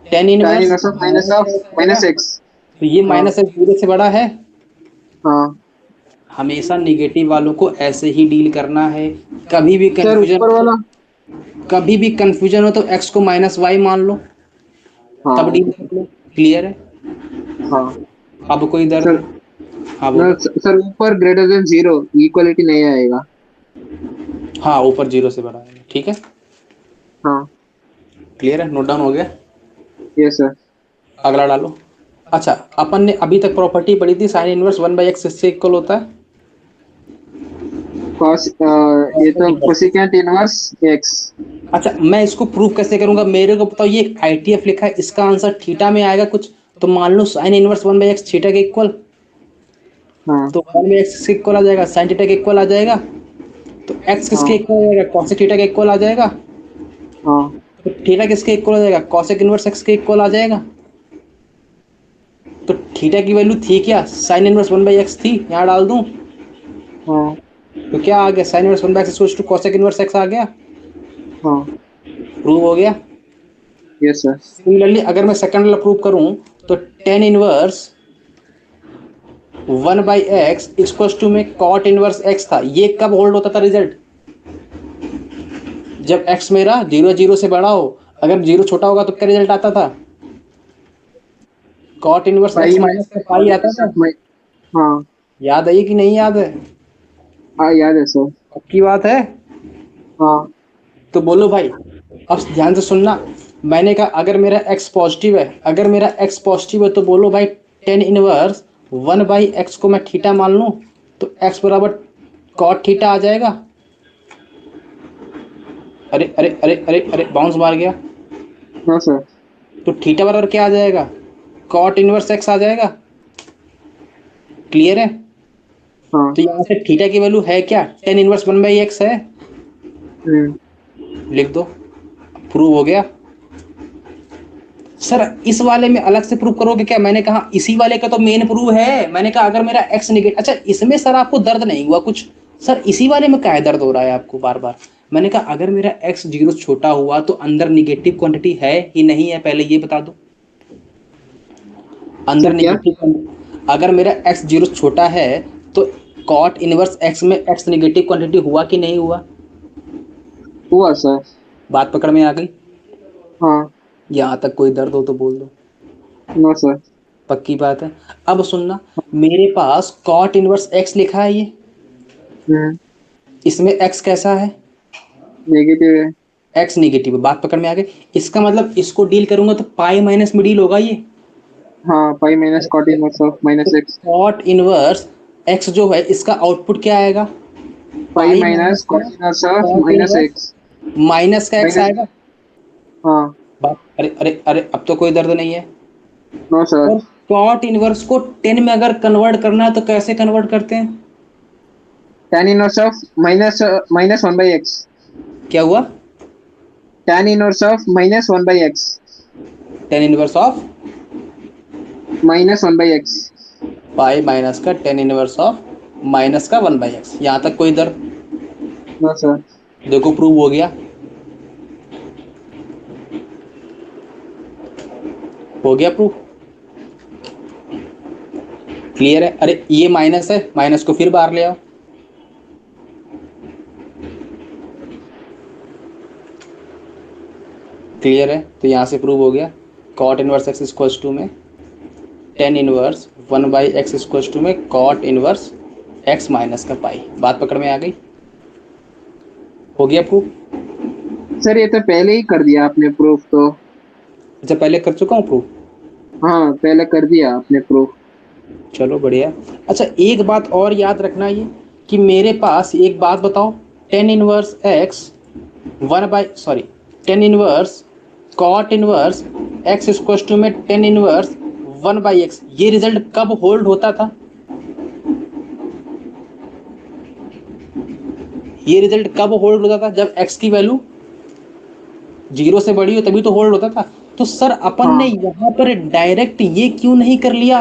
Speaker 1: tan
Speaker 2: tan
Speaker 1: inverse
Speaker 2: inverse of minus
Speaker 1: minus
Speaker 2: of
Speaker 1: x आएगा।
Speaker 2: Minus x।
Speaker 1: तो ये
Speaker 2: हाँ
Speaker 1: माइनस एक्स जीरो से बड़ा है।
Speaker 2: हाँ
Speaker 1: हमेशा निगेटिव वालों को ऐसे ही डील करना है। कभी भी
Speaker 2: सर,
Speaker 1: कंफ्यूजन,
Speaker 2: ऊपर वाला।
Speaker 1: कभी भी कंफ्यूजन हो तो एक्स को माइनस वाई मान लो,
Speaker 2: हाँ
Speaker 1: तब डील
Speaker 2: ओके सर।
Speaker 1: कर लो। क्लियर है।
Speaker 2: हाँ
Speaker 1: अब कोई दर्द
Speaker 2: सर।
Speaker 1: नहीं। हाँ
Speaker 2: नो
Speaker 1: बोलो।
Speaker 2: सर, ऊपर ग्रेटर देन जीरो इक्वलिटी नहीं आएगा।
Speaker 1: हाँ ऊपर जीरो से बड़ा है, ठीक है।
Speaker 2: हाँ
Speaker 1: क्लियर है, नोट डाउन हो गया।
Speaker 2: Yes sir.
Speaker 1: अगला डालो। अच्छा, अपन ने अभी तक प्रॉपर्टी पढ़ी थी sign inverse one by x इससे इक्वल होता है।
Speaker 2: कॉस, ये तो कोसिकेंट इनवर्स x।
Speaker 1: अच्छा मैं इसको प्रूव कैसे करूंगा, मेरे को बताओ। ये आईटीएफ लिखा है, इसका आंसर थीटा में आएगा कुछ। तो मान लो sine inverse one by x theta के इक्वल।
Speaker 2: हाँ
Speaker 1: तो वन बाई एक्स के इक्वल आ जाएगा, साइन थीटा के इक्वल आ जाएगा। तो एक्स किसके
Speaker 2: हाँ
Speaker 1: इक्वल आ जाएगा, कॉसेक थीटा के इक्वल आ जाएगा।
Speaker 2: हाँ
Speaker 1: तो थीटा किसके इक्वल आ जाएगा, कॉसेक इनवर्स एक्स के इक्वल आ जाएगा। तो थीटा की वैल्यू थी क्या, sine inverse one by x थी, यहाँ डाल दूं।
Speaker 2: हाँ
Speaker 1: तो क्या आ गया, sine inverse one by x to cosec inverse x आ गया।
Speaker 2: हाँ
Speaker 1: प्रूव हो गया।
Speaker 2: Yes sir.
Speaker 1: सिमिलरली अगर मैं सेकंड वाला प्रूव करूं तो tan inverse one by x equal to में कॉट इनवर्स एक्स था। ये कब होल्ड होता था रिजल्ट, जब एक्स मेरा जीरो जीरो से बड़ा हो। अगर जीरो छोटा होगा तो क्या रिजल्ट आता था, cot inverse
Speaker 2: pi
Speaker 1: x minus
Speaker 2: minus
Speaker 1: का
Speaker 2: कॉट
Speaker 1: पाई आता
Speaker 2: इनवर्स
Speaker 1: था।
Speaker 2: ऑफ माइ। हाँ
Speaker 1: याद है कि नहीं याद है।
Speaker 2: हाँ याद है सर।
Speaker 1: पक्की बात है।
Speaker 2: हाँ
Speaker 1: तो बोलो भाई, अब ध्यान से सुनना। मैंने कहा अगर मेरा एक्स पॉजिटिव है, अगर मेरा एक्स पॉजिटिव है तो बोलो भाई ten inverse one by x को मैं थीटा मान लूं तो एक्स बराबर कॉट थीटा आ जाएगा। अरे अरे अरे अरे अरे बाउंस मार गया।
Speaker 2: No sir.
Speaker 1: तो थीटा बराबर क्या आ जाएगा, कॉट इनवर्स एक्स आ जाएगा। क्लियर है।
Speaker 2: हाँ
Speaker 1: तो यहाँ से थीटा की वैल्यू है क्या, ten inverse one by x है।
Speaker 2: हम्म,
Speaker 1: लिख दो, प्रूव हो गया। सर इस वाले में अलग से प्रूव करोगे क्या, मैंने कहा इसी वाले का तो मेन प्रूव है। मैंने कहा अगर मेरा एक्स निगेटिव, अच्छा इसमें सर आपको दर्द नहीं हुआ कुछ, सर इसी वाले में क्या दर्द हो रहा है आपको बार बार। मैंने कहा अगर मेरा एक्स जीरो छोटा हुआ तो अंदर निगेटिव क्वांटिटी है ही नहीं है, पहले ये बता दो। अंदर
Speaker 2: सर क्या
Speaker 1: निगेटिव, अगर मेरा एक्स जीरो छोटा है तो कॉट इनवर्स एक्स में एक्स निगेटिव क्वांटिटी हुआ कि नहीं हुआ।
Speaker 2: हुआ सर।
Speaker 1: बात पकड़ में आ गई।
Speaker 2: हाँ
Speaker 1: यहाँ तक कोई दर्द हो तो बोल दो।
Speaker 2: No sir.
Speaker 1: पक्की बात है। अब सुनना, मेरे पास कॉट इनवर्स एक्स लिखा है ये,
Speaker 2: हम्म,
Speaker 1: इसमें एक्स कैसा है,
Speaker 2: नेगेटिव है।
Speaker 1: एक्स निगेटिव है। बात पकड़ में आ गई। इसका मतलब इसको डील करूंगा तो पाई माइनस में डील होगा ये।
Speaker 2: हाँ pi minus cot inverse of
Speaker 1: तो
Speaker 2: minus x.
Speaker 1: Cot inverse x जो है इसका आउटपुट क्या आएगा,
Speaker 2: पाई
Speaker 1: पाई माइनस
Speaker 2: माइनस
Speaker 1: का
Speaker 2: cot inverse of
Speaker 1: cot
Speaker 2: minus
Speaker 1: inverse
Speaker 2: x.
Speaker 1: Minus का एक्स
Speaker 2: माइनस।
Speaker 1: आएगा।
Speaker 2: हाँ
Speaker 1: बात, अरे अरे अरे अब तो कोई दर्द नहीं है।
Speaker 2: No sir.
Speaker 1: और कॉट इनवर्स को टेन में अगर कन्वर्ट करना है तो कैसे कन्वर्ट करते हैं।
Speaker 2: tan inverse of minus minus one by x.
Speaker 1: क्या हुआ,
Speaker 2: tan inverse of minus one by x.
Speaker 1: Tan inverse of
Speaker 2: minus one by x.
Speaker 1: Pi minus का टेन इनवर्स ऑफ माइनस का वन बाई एक्स। यहाँ तक कोई दर्द,
Speaker 2: no sir.
Speaker 1: देखो prove हो गया। हो गया प्रूफ। क्लियर है। अरे ये माइनस है, माइनस को फिर बाहर ले आओ। क्लियर है। तो यहाँ से प्रूव हो गया cot inverse x equals to में tan inverse one by x equals to में कॉट इनवर्स एक्स माइनस का पाई। बात पकड़ में आ गई। हो गया प्रूफ।
Speaker 2: सर ये तो पहले ही कर दिया आपने प्रूफ तो।
Speaker 1: अच्छा पहले कर चुका हूँ प्रूफ।
Speaker 2: हाँ पहले कर दिया आपने प्रूफ।
Speaker 1: चलो बढ़िया। अच्छा एक बात और याद रखना ये, कि मेरे पास एक बात बताओ, tan inverse x one by sorry tan inverse cot inverse x equals to में tan inverse one by x, ये रिजल्ट कब होल्ड होता था? ये रिजल्ट कब होल्ड होता था? जब एक्स की वैल्यू जीरो से बड़ी हो तभी तो होल्ड होता था। तो सर अपन ने
Speaker 2: हाँ
Speaker 1: यहां पर डायरेक्ट ये क्यों नहीं कर लिया?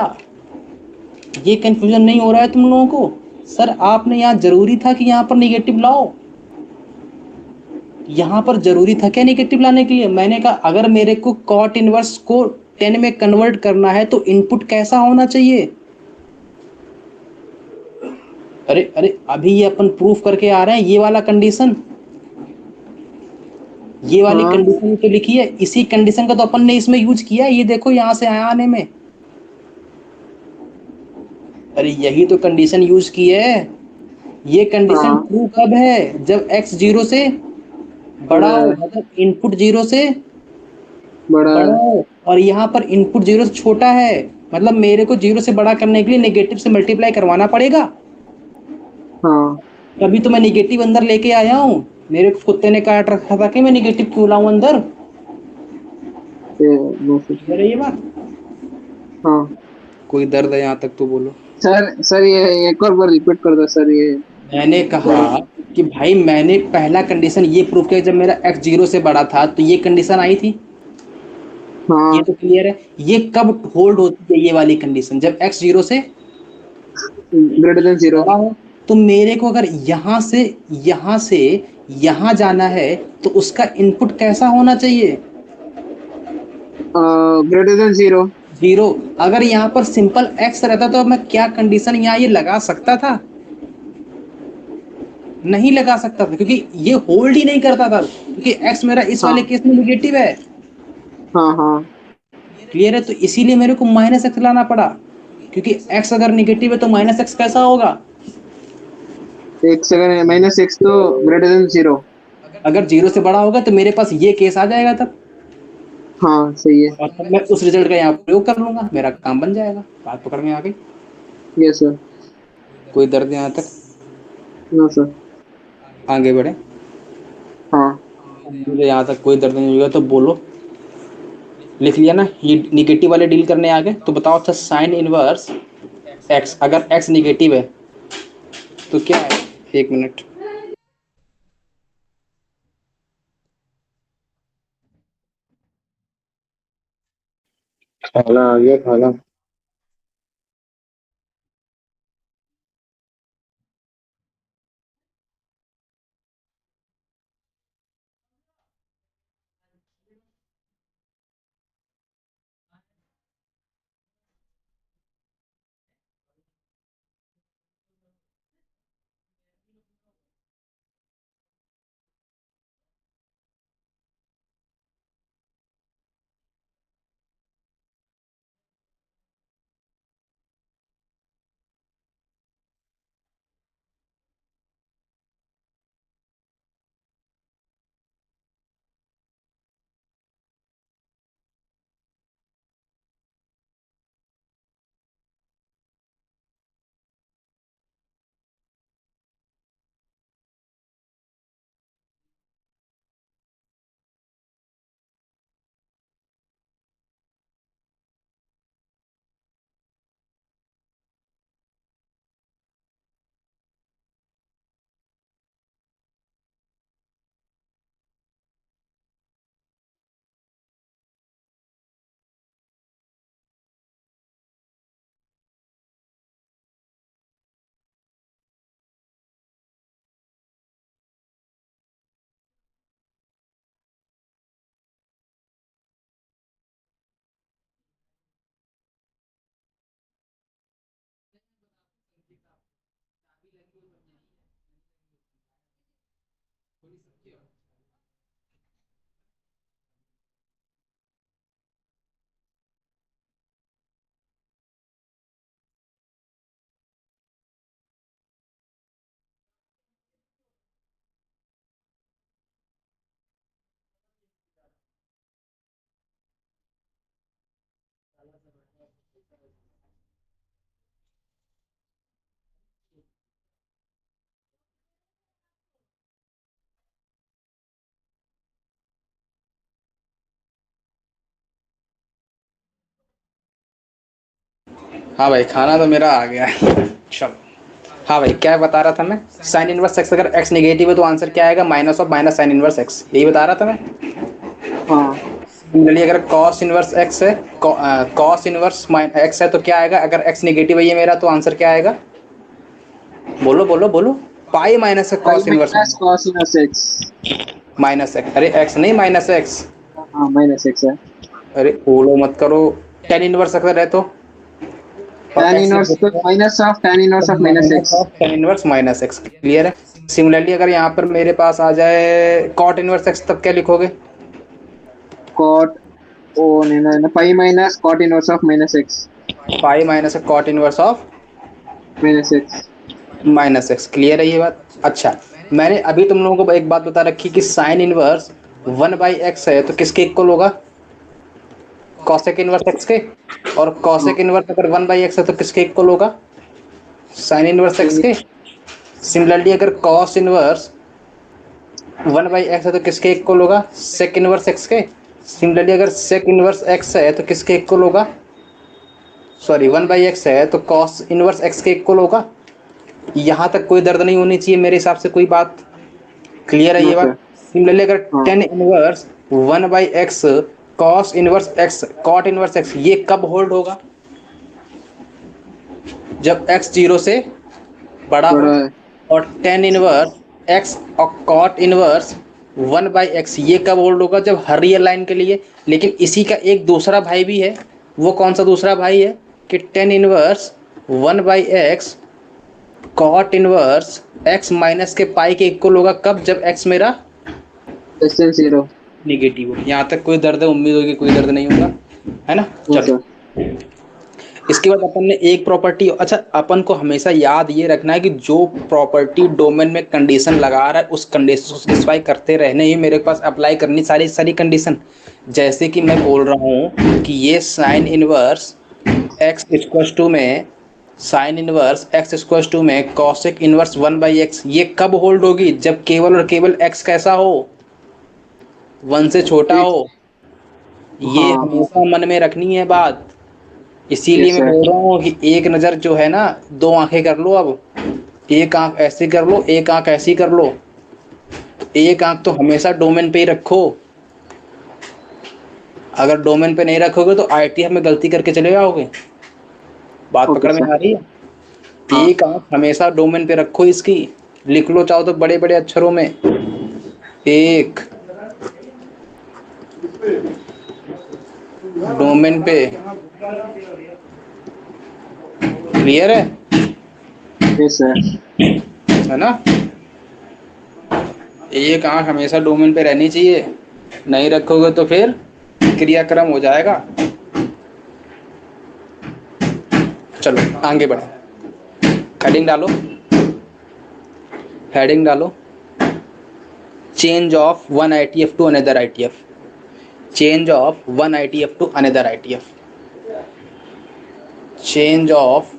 Speaker 1: ये कंफ्यूजन नहीं हो रहा है तुम लोगों को? सर आपने यहाँ जरूरी था कि यहाँ पर निगेटिव लाओ? यहाँ पर जरूरी था क्या निगेटिव लाने के लिए? मैंने कहा अगर मेरे को कॉट इनवर्स को 10 में कन्वर्ट करना है तो इनपुट कैसा होना चाहिए? अरे अरे अभी ये अपन प्रूफ करके आ रहे हैं, ये वाला कंडीशन, ये वाली
Speaker 2: हाँ
Speaker 1: कंडीशन तो लिखी है, इसी कंडीशन का तो अपन ने इसमें यूज किया है, ये देखो यहाँ से आया आने में। अरे यही तो कंडीशन यूज की है। ये कंडीशन
Speaker 2: हाँ
Speaker 1: ट्रू कब है? जब x जीरो से बड़ा
Speaker 2: बड़ा
Speaker 1: हो,
Speaker 2: है।
Speaker 1: मतलब इनपुट जीरो से
Speaker 2: बड़ा
Speaker 1: बड़ा
Speaker 2: है।
Speaker 1: हो, और यहाँ पर इनपुट जीरो से छोटा है, मतलब मेरे को जीरो से बड़ा करने के लिए नेगेटिव से मल्टीप्लाई करवाना पड़ेगा।
Speaker 2: हाँ
Speaker 1: तभी तो मैं निगेटिव अंदर लेके आया हूँ। मेरे कुत्ते ने काट रखा था कि मैं निगेटिव क्यों लाऊं अंदर।
Speaker 2: ये नो सर।
Speaker 1: क्लियर है ये बात?
Speaker 2: हाँ
Speaker 1: कोई दर्द है यहाँ तक तो बोलो।
Speaker 2: सर, सर ये एक और बार रिपीट कर दो सर ये।
Speaker 1: मैंने कहा
Speaker 2: थोड़ा।
Speaker 1: कि भाई मैंने पहला कंडीशन ये प्रूव किया जब मेरा x जीरो से बड़ा था तो ये कंडीशन आई थी। ये
Speaker 2: हाँ
Speaker 1: तो क्लियर है। ये कब होल्ड होती है ये वाली कंडीशन? जब x जीरो से
Speaker 2: ग्रेटर देन जीरो।
Speaker 1: बड़ा हो। तो मेरे को अगर यहाँ से यहाँ जाना है तो उसका इनपुट कैसा होना चाहिए?
Speaker 2: Greater than zero.
Speaker 1: जीरो। अगर यहाँ पर सिंपल x रहता तो मैं क्या कंडीशन यहाँ ये लगा सकता था? नहीं लगा सकता था, क्योंकि ये होल्ड ही नहीं करता था, क्योंकि x मेरा इस वाले
Speaker 2: हाँ
Speaker 1: केस में निगेटिव है।
Speaker 2: हाँ हाँ।
Speaker 1: क्लियर है? तो इसीलिए मेरे को माइनस एक्स लाना पड़ा, क्योंकि x अगर निगेटिव है तो माइनस एक्स कैसा होगा?
Speaker 2: एक सेकंड, माइनस एक्स तो ग्रेटर देन जीरो।
Speaker 1: अगर जीरो से बड़ा होगा तो मेरे पास ये केस आ जाएगा तब,
Speaker 2: हाँ सही है।
Speaker 1: और तब मैं उस रिजल्ट का यहाँ प्रयोग कर लूंगा, मेरा काम बन जाएगा। बात पकड़ में आ गई?
Speaker 2: Yes sir.
Speaker 1: कोई दर्द यहाँ तक?
Speaker 2: No sir.
Speaker 1: आगे बढ़े।
Speaker 2: हाँ
Speaker 1: मुझे यहाँ तक कोई दर्द नहीं हुआ तो बोलो। लिख लिया ना? ये निगेटिव वाले डील करने आ गए तो बताओ। अच्छा साइन इनवर्स एक्स, अगर एक्स निगेटिव है तो क्या है? एक मिनट।
Speaker 3: खाना आ गया खाना।
Speaker 1: हाँ भाई, खाना तो मेरा आ गया है। चलो। हाँ भाई, क्या बता रहा था मैं? साइन इनवर्स एक्स, अगर एक्स नेगेटिव है तो आंसर क्या आएगा? Minus of minus sign inverse x, यही बता रहा था मैं।
Speaker 2: हाँ,
Speaker 1: सिमिलरली अगर कॉस इनवर्स एक्स है, कॉस इनवर्स एक्स है तो क्या आएगा? अगर एक्स नेगेटिव है ये मेरा, तो आंसर क्या आएगा? बोलो बोलो बोलो। Pi minus
Speaker 2: pi
Speaker 1: cos inverse
Speaker 2: minus cos inverse x.
Speaker 1: Minus x, अरे एक्स नहीं माइनस एक्स।
Speaker 2: हाँ, माइनस एक्स है।
Speaker 1: अरे बोलो मत करो। टेन इनवर्स अगर है तो, और
Speaker 2: tan
Speaker 1: एक्स
Speaker 2: इनवर्स तो
Speaker 1: नेगेटिव है
Speaker 2: minus of tan inverse of
Speaker 1: तो
Speaker 2: minus
Speaker 1: minus
Speaker 2: x.
Speaker 1: Of tan inverse minus x. Clear है? सिमिलरली अगर यहाँ पर मेरे पास आ जाए कॉट इनवर्स एक्स, तब क्या लिखोगे?
Speaker 2: कॉट, ओ नहीं ना, pi minus cot inverse of minus x.
Speaker 1: Pi minus cot inverse of
Speaker 2: minus x.
Speaker 1: Minus x. Clear है ये बात? अच्छा, मैंने अभी तुम लोगों को एक बात बता रखी कि साइन इनवर्स 1/x है तो किसके इक्वल होगा? कॉसेक इनवर्स एक्स के। और
Speaker 2: हाँ,
Speaker 1: कॉसेक इनवर्स अगर 1/x है तो किसके इक्वल होगा? साइन इनवर्स एक्स
Speaker 2: sin-
Speaker 1: के। सिमिलरली अगर कॉस इनवर्स 1/x है तो किसके इक्वल होगा? सेक इनवर्स एक्स के। सिमिलरली अगर सेक इनवर्स एक्स है तो किसके इक्वल होगा? सॉरी, 1/x है तो कॉस इनवर्स एक्स के इक्वल होगा। यहाँ तक कोई दर्द नहीं होनी चाहिए मेरे हिसाब से कोई बात। क्लियर है
Speaker 2: नो
Speaker 1: ये
Speaker 2: सर।
Speaker 1: बात? सिमिलरली अगर
Speaker 2: हाँ,
Speaker 1: tan inverse 1/x cos inverse x cot inverse x, ये कब होल्ड होगा? जब x 0 से बड़ा हो।
Speaker 2: बड़ा है।
Speaker 1: और टेन इनवर्स एक्स और कॉट इनवर्स 1/x, ये कब होल्ड होगा? जब हर रियल लाइन के लिए। लेकिन इसी का एक दूसरा भाई भी है। वो कौन सा दूसरा भाई है? कि tan inverse 1/x cot inverse x minus के पाई के इक्वल होगा कब? जब x मेरा
Speaker 2: लेस देन जीरो।
Speaker 1: निगेटिव हो। यहाँ तक कोई दर्द है? उम्मीद होगी कोई दर्द नहीं होगा, है ना?
Speaker 2: नो
Speaker 1: चलो।
Speaker 2: सर।
Speaker 1: इसके बाद अपन ने एक प्रॉपर्टी, अच्छा अपन को हमेशा याद ये रखना है कि जो प्रॉपर्टी डोमेन में कंडीशन लगा रहा है उस कंडीशन को सेटिस्फाई करते रहने ही मेरे पास अप्लाई करनी सारी सारी कंडीशन। जैसे कि मैं बोल रहा हूँ कि ये sine inverse x equals to में, sine inverse x equals to में कॉसेक इनवर्स 1/x, ये कब होल्ड होगी? जब केवल और केवल x कैसा हो? 1 से छोटा
Speaker 2: एक।
Speaker 1: हो। ये
Speaker 2: हाँ।
Speaker 1: हमेशा मन में रखनी है बात। इसीलिए
Speaker 2: यस
Speaker 1: मैं
Speaker 2: सर।
Speaker 1: बोल रहा हूँ कि एक नज़र जो है ना, दो आंखें कर लो अब। एक आंख ऐसी कर लो, एक आंख ऐसी कर लो। एक आंख तो हमेशा डोमेन पे ही रखो। अगर डोमेन पे नहीं रखोगे तो आईटीएफ में गलती करके चले जाओगे। बात
Speaker 2: ओके
Speaker 1: पकड़ में
Speaker 2: सर।
Speaker 1: आ रही है?
Speaker 2: हाँ।
Speaker 1: एक आंख हमेशा डोमेन पे रखो इसकी। लिख लो चाहो तो बड़े बड़े अक्षरों में। एक डोमेन पे। क्लियर है?
Speaker 2: Yes sir.
Speaker 1: है ना? एक आंख हमेशा डोमेन पे रहनी चाहिए। नहीं रखोगे तो फिर क्रियाक्रम हो जाएगा। चलो आगे बढ़े। हेडिंग डालो, हेडिंग डालो। Change of one ITF to another ITF. Change of one ITF to another ITF. Change of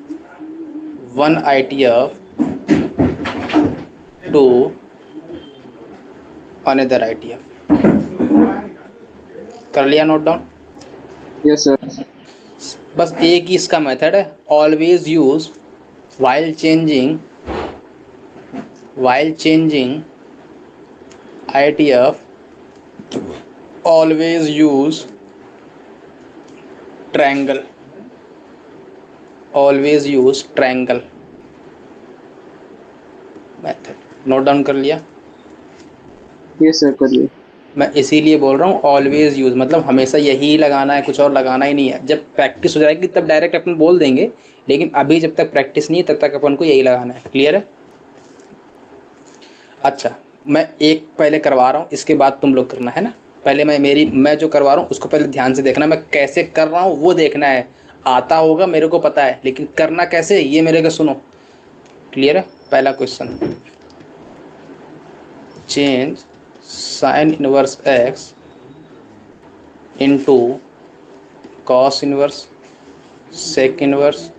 Speaker 1: one ITF to another ITF. कर लिया नोट डाउन?
Speaker 2: Yes sir.
Speaker 1: बस एक ही इसका मेथड है। Always use while changing while changing ITF, always use triangle, always use triangle method। Note down कर लिया?
Speaker 2: Yes sir, करिए।
Speaker 1: मैं इसीलिए बोल रहा हूँ ऑलवेज यूज, मतलब हमेशा यही लगाना है, कुछ और लगाना ही नहीं है। जब प्रैक्टिस हो जाएगी तब डायरेक्ट अपन बोल देंगे, लेकिन अभी जब तक प्रैक्टिस नहीं है तब तक अपन को यही लगाना है। क्लियर है? अच्छा, मैं एक पहले करवा रहा हूँ, इसके बाद तुम लोग करना, है ना? पहले मैं जो करवा रहा हूँ उसको पहले ध्यान से देखना। मैं कैसे कर रहा हूँ वो देखना है। आता होगा मेरे को पता है, लेकिन करना कैसे ये मेरे को सुनो। क्लियर है? पहला question, change sine inverse x into cos inverse sec inverse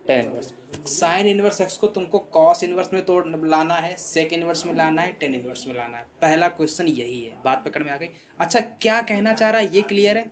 Speaker 1: tan inverse. Sine inverse x को तुमको कॉस इनवर्स में तोड़ लाना है, सेक इनवर्स में लाना है, टेन इनवर्स में लाना है। पहला क्वेश्चन यही है। बात पकड़ में आ गई? अच्छा, क्या कहना चाह रहा है ये क्लियर है?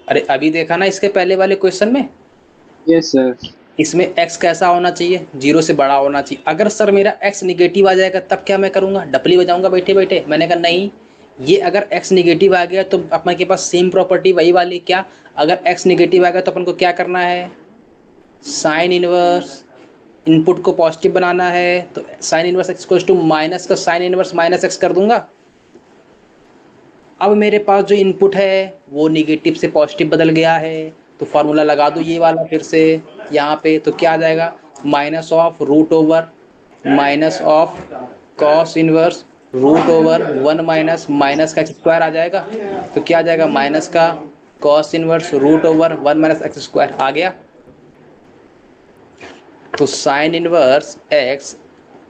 Speaker 1: अरे अभी देखा ना इसके पहले वाले क्वेश्चन में,
Speaker 2: यस सर।
Speaker 1: इसमें x कैसा होना चाहिए, 0 से बड़ा होना चाहिए। अगर सर मेरा x निगेटिव आ जाएगा तब क्या मैं करूंगा, डपली बजाऊंगा बैठे बैठे। मैंने कहा नहीं, ये अगर x निगेटिव आ गया तो अपन के पास सेम प्रॉपर्टी वही वाली, क्या, अगर x निगेटिव आ गया तो अपन को क्या करना है, साइन इनवर्स, इनपुट को पॉजिटिव बनाना है, तो sine inverse x equals to minus का साइन इनवर्स माइनस एक्स कर दूंगा। अब मेरे पास जो इनपुट है वो निगेटिव से पॉजिटिव बदल गया है, तो फार्मूला लगा दो ये वाला फिर से यहाँ पे, तो क्या आ जाएगा, minus of root over minus of cos inverse root over 1 minus minus का एक्स स्क्वायर आ जाएगा। तो क्या आ जाएगा, माइनस का cos inverse root over 1 minus x square आ गया। तो sine inverse x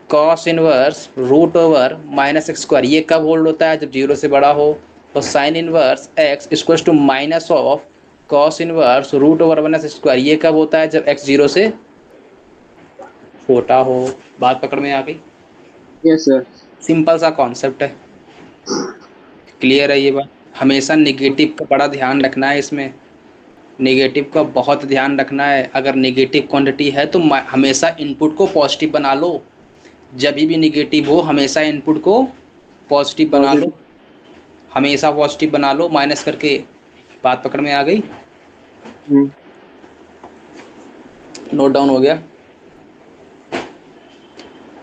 Speaker 1: cos inverse root over minus x square, ये कब होल्ड होता है, जब 0 से बड़ा हो। तो sine inverse x equals to minus of cos inverse root over minus x square, ये कब होता है, जब x 0 से छोटा हो। बात पकड़ में आ गई।
Speaker 2: Yes sir.
Speaker 1: सिंपल सा कॉन्सेप्ट है, क्लियर है ये बात। हमेशा नेगेटिव का बड़ा ध्यान रखना है इसमें, नेगेटिव का बहुत ध्यान रखना है। अगर नेगेटिव क्वांटिटी है तो हमेशा इनपुट को पॉजिटिव बना लो, जब भी नेगेटिव हो हमेशा इनपुट को पॉजिटिव बना लो, हमेशा पॉजिटिव बना लो माइनस करके। बात पकड़ में आ गई, नोट डाउन हो गया,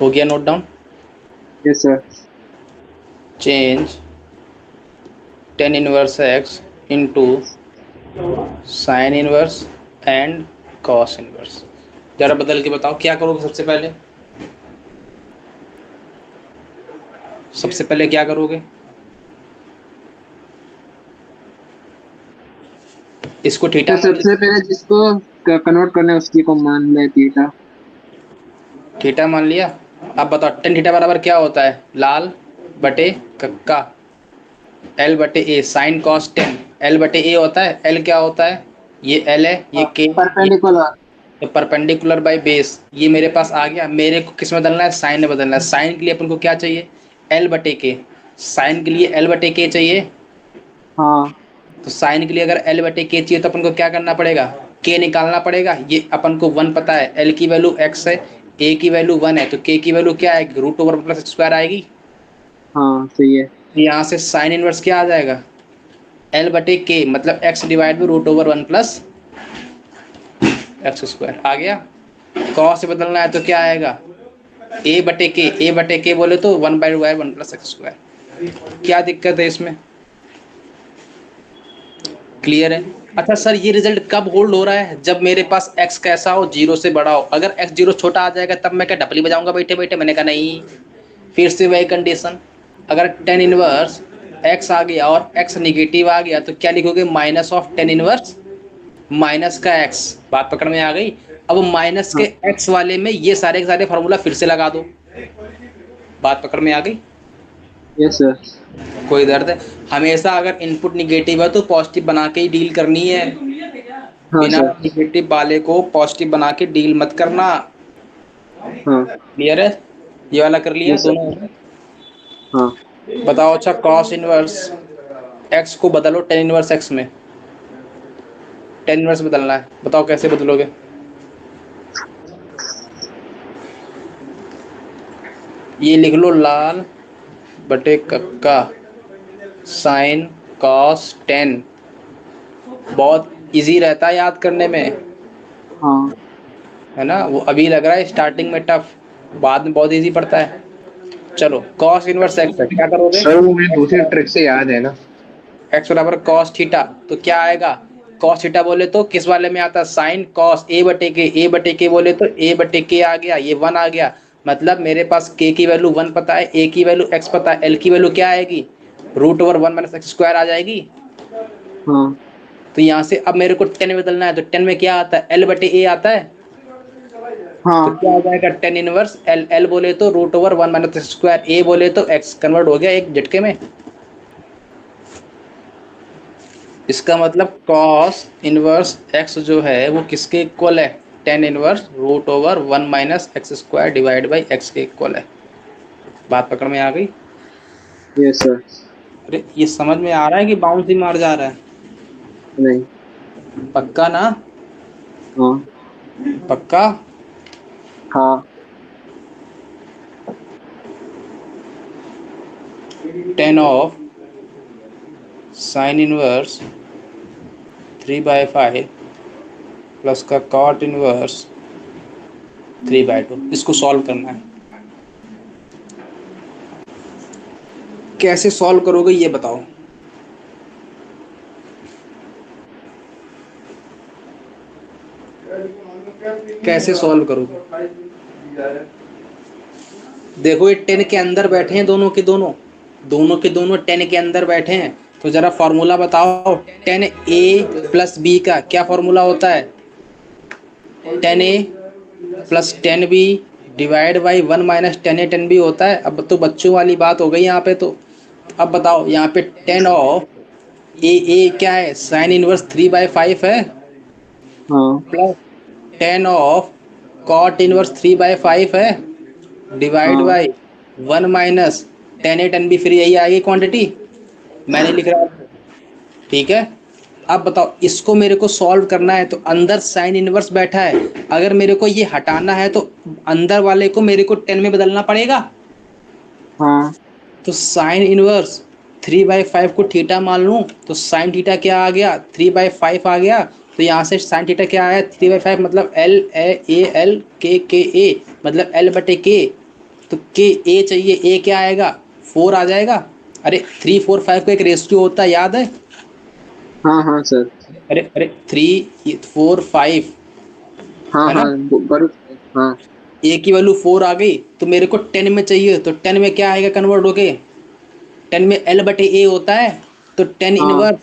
Speaker 1: हो गया note down.
Speaker 2: Yes sir.
Speaker 1: Change ten inverse x into sine inverse and cos inverse. जरा बदल के बताओ क्या करोगे सबसे पहले, सबसे पहले क्या करोगे, इसको थीटा
Speaker 2: तो सबसे पहले जिसको कन्वर्ट करना है उसकी को मान ले थीटा।
Speaker 1: थीटा मान लिया। अब बताओ टेन थीटा बराबर क्या होता है, लाल बटे कक्का एल बटे ए साइन कॉस टेन, एल बटे ए होता है, एल क्या होता है, ये एल है, ये के, ये
Speaker 2: परपेंडिकुलर।
Speaker 1: परपेंडिकुलर बाय बेस, ये मेरे पास आ गया। मेरे को किस में बदलना है, साइन में बदलना है। साइन के लिए अपन को क्या चाहिए, एल बटे के, साइन के लिए एल बटे के चाहिए।
Speaker 2: हाँ।
Speaker 1: तो साइन के लिए अगर एल बटे के चाहिए तो अपन को क्या करना पड़ेगा, के निकालना पड़ेगा। ये अपन को 1 पता है, एल की वैल्यू x है, ए की वैल्यू 1 है, तो के की वैल्यू क्या आएगी, रूट ओवर प्लस स्क्वायर आएगी।
Speaker 2: हाँ सही है।
Speaker 1: यहाँ से साइन इनवर्स क्या आ जाएगा, एल बटे के मतलब x divide by root over 1 plus x square आ गया। कॉस से बदलना है तो क्या आएगा, ए बटे के बोले तो 1/1 प्लस एक्स स्क्वायर। क्या दिक्कत है इसमें, क्लियर है। अच्छा सर ये रिजल्ट कब होल्ड हो रहा है, जब मेरे पास x कैसा हो, 0 से बड़ा हो। अगर x 0 छोटा आ जाएगा तब मैं क्या डपली बजाऊंगा बैठे बैठे। मैंने कहा नहीं, फिर से वही कंडीशन, अगर टेन इनवर्स x आ गया और x निगेटिव आ गया तो क्या लिखोगे, minus of tan inverse minus का x। बात पकड़ में आ गई। अब माइनस के x वाले में ये सारे के सारे फार्मूला फिर से लगा दो। बात पकड़ में आ गई।
Speaker 2: Yes sir.
Speaker 1: कोई दर्द है, हमेशा अगर इनपुट निगेटिव है तो पॉजिटिव बना के ही डील करनी है,
Speaker 2: हाँ
Speaker 1: बिना
Speaker 2: सर।
Speaker 1: निगेटिव वाले को पॉजिटिव बना के डील मत करना।
Speaker 2: हाँ।
Speaker 1: क्लियर है, ये वाला कर लिया
Speaker 2: यस सर।
Speaker 1: दोनों।
Speaker 2: हाँ।
Speaker 1: बताओ अच्छा कॉस इनवर्स एक्स को बदलो टेन इनवर्स एक्स में, टेन इनवर्स बदलना है, बताओ कैसे बदलोगे। ये लिख लो लाल बटे कक्का साइन कॉस टेन, बहुत इजी रहता है याद करने में,
Speaker 2: हाँ।
Speaker 1: है ना। वो अभी लग रहा है स्टार्टिंग में टफ, बाद में बहुत इजी पड़ता है। चलो कॉस इनवर्स एक्स है, क्या करोगे,
Speaker 3: सर वो मुझे दूसरी ट्रिक से याद है ना।
Speaker 1: एक्स बराबर कॉस थीटा, तो क्या आएगा, कॉस थीटा बोले तो किस वाले में आता है, साइन कॉस ए बटे के, ए बटे के बोले तो ए बटे के आ गया, ये 1 आ गया। मतलब मेरे पास के की वैल्यू 1 पता है, ए की वैल्यू x पता है, एल की वैल्यू क्या आएगी, root over 1 minus x square आ जाएगी।
Speaker 2: हाँ।
Speaker 1: तो यहाँ से अब मेरे को 10 में बदलना है, तो 10 में क्या आता है, एल बटे ए आता है। तो
Speaker 2: हाँ।
Speaker 1: क्या आ जाएगा, टेन इनवर्स एल, एल बोले तो root over 1 minus x square, A बोले तो x, कन्वर्ट हो गया एक झटके में। इसका मतलब कॉस इनवर्स x जो है वो किसके इक्वल है, tan inverse root over 1 minus x square divide by x के इक्वल है। बात पकड़ में आ गई।
Speaker 2: Yes sir.
Speaker 1: अरे ये समझ में आ रहा है कि बाउंस ही मार जा रहा है।
Speaker 2: नहीं।
Speaker 1: पक्का ना?
Speaker 2: हाँ
Speaker 1: पक्का?
Speaker 2: हाँ
Speaker 1: 10 ऑफ साइन इनवर्स 3/5 प्लस का कॉट इनवर्स 3/2, इसको सॉल्व करना है। कैसे सॉल्व करोगे ये बताओ। कैसे सॉल्व करोगे? देखो ये 10 के अंदर बैठे हैं, दोनों के दोनों, दोनों के दोनों 10 के अंदर बैठे हैं। तो जरा फॉर्मूला बताओ, 10a+b का क्या फॉर्मूला होता है? 10a plus 10b divide by 1 minus 10a 10b होता है। अब तो बच्चों वाली बात हो गई यहाँ पे। तो अब बताओ यहाँ पे 10 ऑफ ए क्या है? साइन इनवर्स 3/5 है,
Speaker 2: हाँ
Speaker 1: प्लस 10 ऑफ कॉट इनवर्स 3/5 है, डिवाइड
Speaker 2: हाँ
Speaker 1: बाई 1 माइनस 10a 10b। फिर यही आएगी क्वांटिटी, मैंने लिख रहा हूँ। ठीक है, अब बताओ इसको मेरे को सॉल्व करना है। तो अंदर साइन इनवर्स बैठा है, अगर मेरे को ये हटाना है तो अंदर वाले को मेरे को 10 में बदलना पड़ेगा।
Speaker 2: हाँ
Speaker 1: तो साइन इनवर्स 3/5 को थीटा मान लूँ, तो साइन थीटा क्या आ गया? 3/5 आ गया। तो यहाँ से साइन थीटा क्या आया? 3/5 मतलब एल ए एल के ए, मतलब एल बटे के। तो के ए चाहिए, ए क्या आएगा? 4 आ जाएगा। अरे 3 4 5 का एक रेशियो होता है, याद है?
Speaker 2: हाँ हाँ सर।
Speaker 1: अरे अरे 3 4 5
Speaker 2: हाँ
Speaker 1: है
Speaker 2: हाँ
Speaker 1: ना?
Speaker 2: हाँ
Speaker 1: ए की वैल्यू 4 आ गई, तो मेरे को 10 में चाहिए। तो 10 में क्या आएगा कन्वर्ट होके? 10 में एल बटे ए होता है। तो 10
Speaker 2: हाँ
Speaker 1: इनवर्स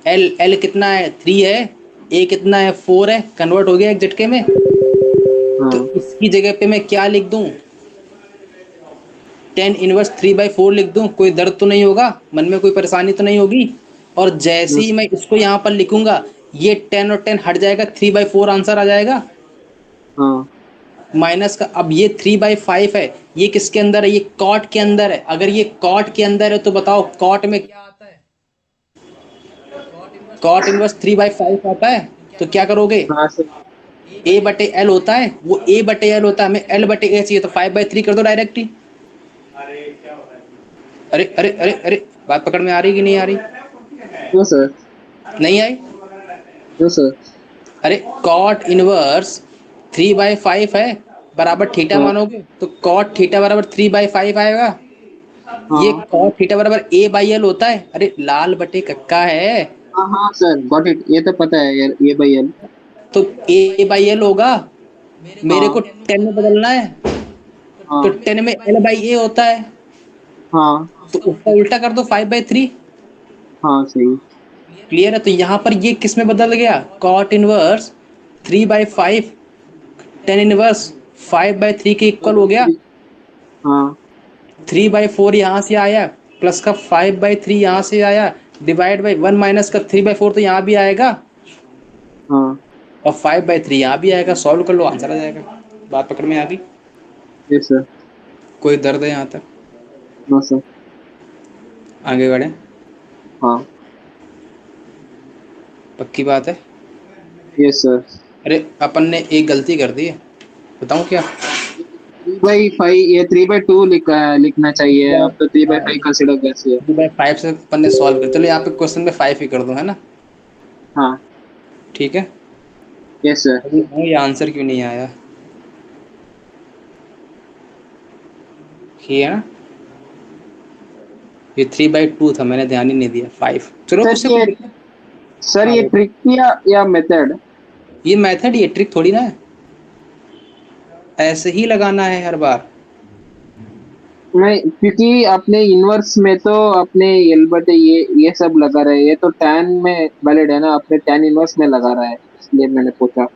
Speaker 1: एल, एल कितना है? 3 है, ए कितना है? 4 है। कन्वर्ट हो गया एक झटके में। तो
Speaker 2: हाँ
Speaker 1: इसकी जगह पे मैं क्या लिख दूं? 10 इनवर्स 3/4 लिख दूं। कोई दर्द तो नहीं होगा मन में, कोई परेशानी तो नहीं होगी? और जैसे ही
Speaker 2: बस,
Speaker 1: मैं इसको यहाँ पर लिखूंगा, ये 10 और 10 हट जाएगा, 3/4 आंसर आ जाएगा।
Speaker 2: हाँ
Speaker 1: माइनस का, अब ये 3/5 है, ये किसके अंदर है? ये कॉट के अंदर है। अगर ये कॉट के अंदर है तो बताओ कॉट में क्या आता है? कॉट इनवर्स 3/5 आता है। तो क्या करोगे?
Speaker 2: हाँ सर।
Speaker 1: ए बटे एल होता है, वो ए बटे एल होता है, हमें एल बटे ए चाहिए, तो 5/3 कर दो डायरेक्ट ही। अरे अरे अरे अरे, बात पकड़ में आ रही कि नहीं आ रही?
Speaker 2: क्यों सर?
Speaker 1: नहीं आई?
Speaker 2: क्यों सर?
Speaker 1: अरे कॉट इनवर्स 3/5 है, बराबर थीटा
Speaker 2: हाँ
Speaker 1: मानोगे तो कॉट थीटा बराबर 3/5 आएगा। ये
Speaker 2: हाँ
Speaker 1: कॉट थीटा बराबर ए बाई एल होता है। अरे लाल बटे कक्का है।
Speaker 2: हाँ हाँ सर, गॉट इट, ये तो पता है यार, ये भाई एल।
Speaker 1: तो ए बाई एल होगा, मेरे को
Speaker 2: हाँ
Speaker 1: 10 में बदलना है। तो
Speaker 2: हाँ
Speaker 1: 10 में एल बाई ए होता है,
Speaker 2: हाँ
Speaker 1: तो उसका उल्टा कर दो 5/3।
Speaker 2: हाँ सही।
Speaker 1: क्लियर है? तो यहाँ पर ये किस में बदल गया? कॉट इनवर्स 3/5 10 इनवर्स 5/3 के इक्वल हो गया।
Speaker 2: हाँ
Speaker 1: 3/4 यहाँ से आया, प्लस का 5/3 यहाँ से आया, डिवाइड बाई 1 माइनस का 3/4 तो यहाँ भी आएगा,
Speaker 2: हाँ
Speaker 1: और 5/3 यहाँ भी आएगा। सॉल्व कर लो, आंसर आ जाएगा। बात पकड़ में आ गई?
Speaker 2: ये सर।
Speaker 1: कोई दर्द है यहाँ तक?
Speaker 2: No sir.
Speaker 1: आगे बढ़े?
Speaker 2: हाँ
Speaker 1: पक्की बात है?
Speaker 2: ये सर।
Speaker 1: अरे अपन ने एक गलती कर दी है, बताऊँ क्या?
Speaker 2: 3/5, ये 3/2 लिखना चाहिए, अब तो 3/5 कंसिडर कैसे है?
Speaker 1: 3/5 से अपन ने सॉल्व कर, चलो यहाँ पे क्वेश्चन में 5 ही कर दो, है ना?
Speaker 2: हाँ
Speaker 1: ठीक है।
Speaker 2: ये सर।
Speaker 1: अभी ये आंसर क्यों नहीं आया? ये है ना, ये 3/2 था, मैंने ध्यान ही नहीं दिया। 5, चलो
Speaker 2: सर
Speaker 1: उससे
Speaker 2: ये,
Speaker 1: कोई दिक्कत।
Speaker 2: सर
Speaker 1: हाँ
Speaker 2: ये
Speaker 1: बोलो।
Speaker 2: ट्रिक या मेथड?
Speaker 1: ये मेथड, ये ट्रिक थोड़ी ना है, ऐसे ही लगाना है हर बार।
Speaker 2: नहीं, क्योंकि अपने इनवर्स में तो अपने एल बटे ये सब लगा रहे हैं, ये तो टैन में वैलिड है ना, अपने टैन इनवर्स में लगा रहा है, इसलिए मैंने पूछा।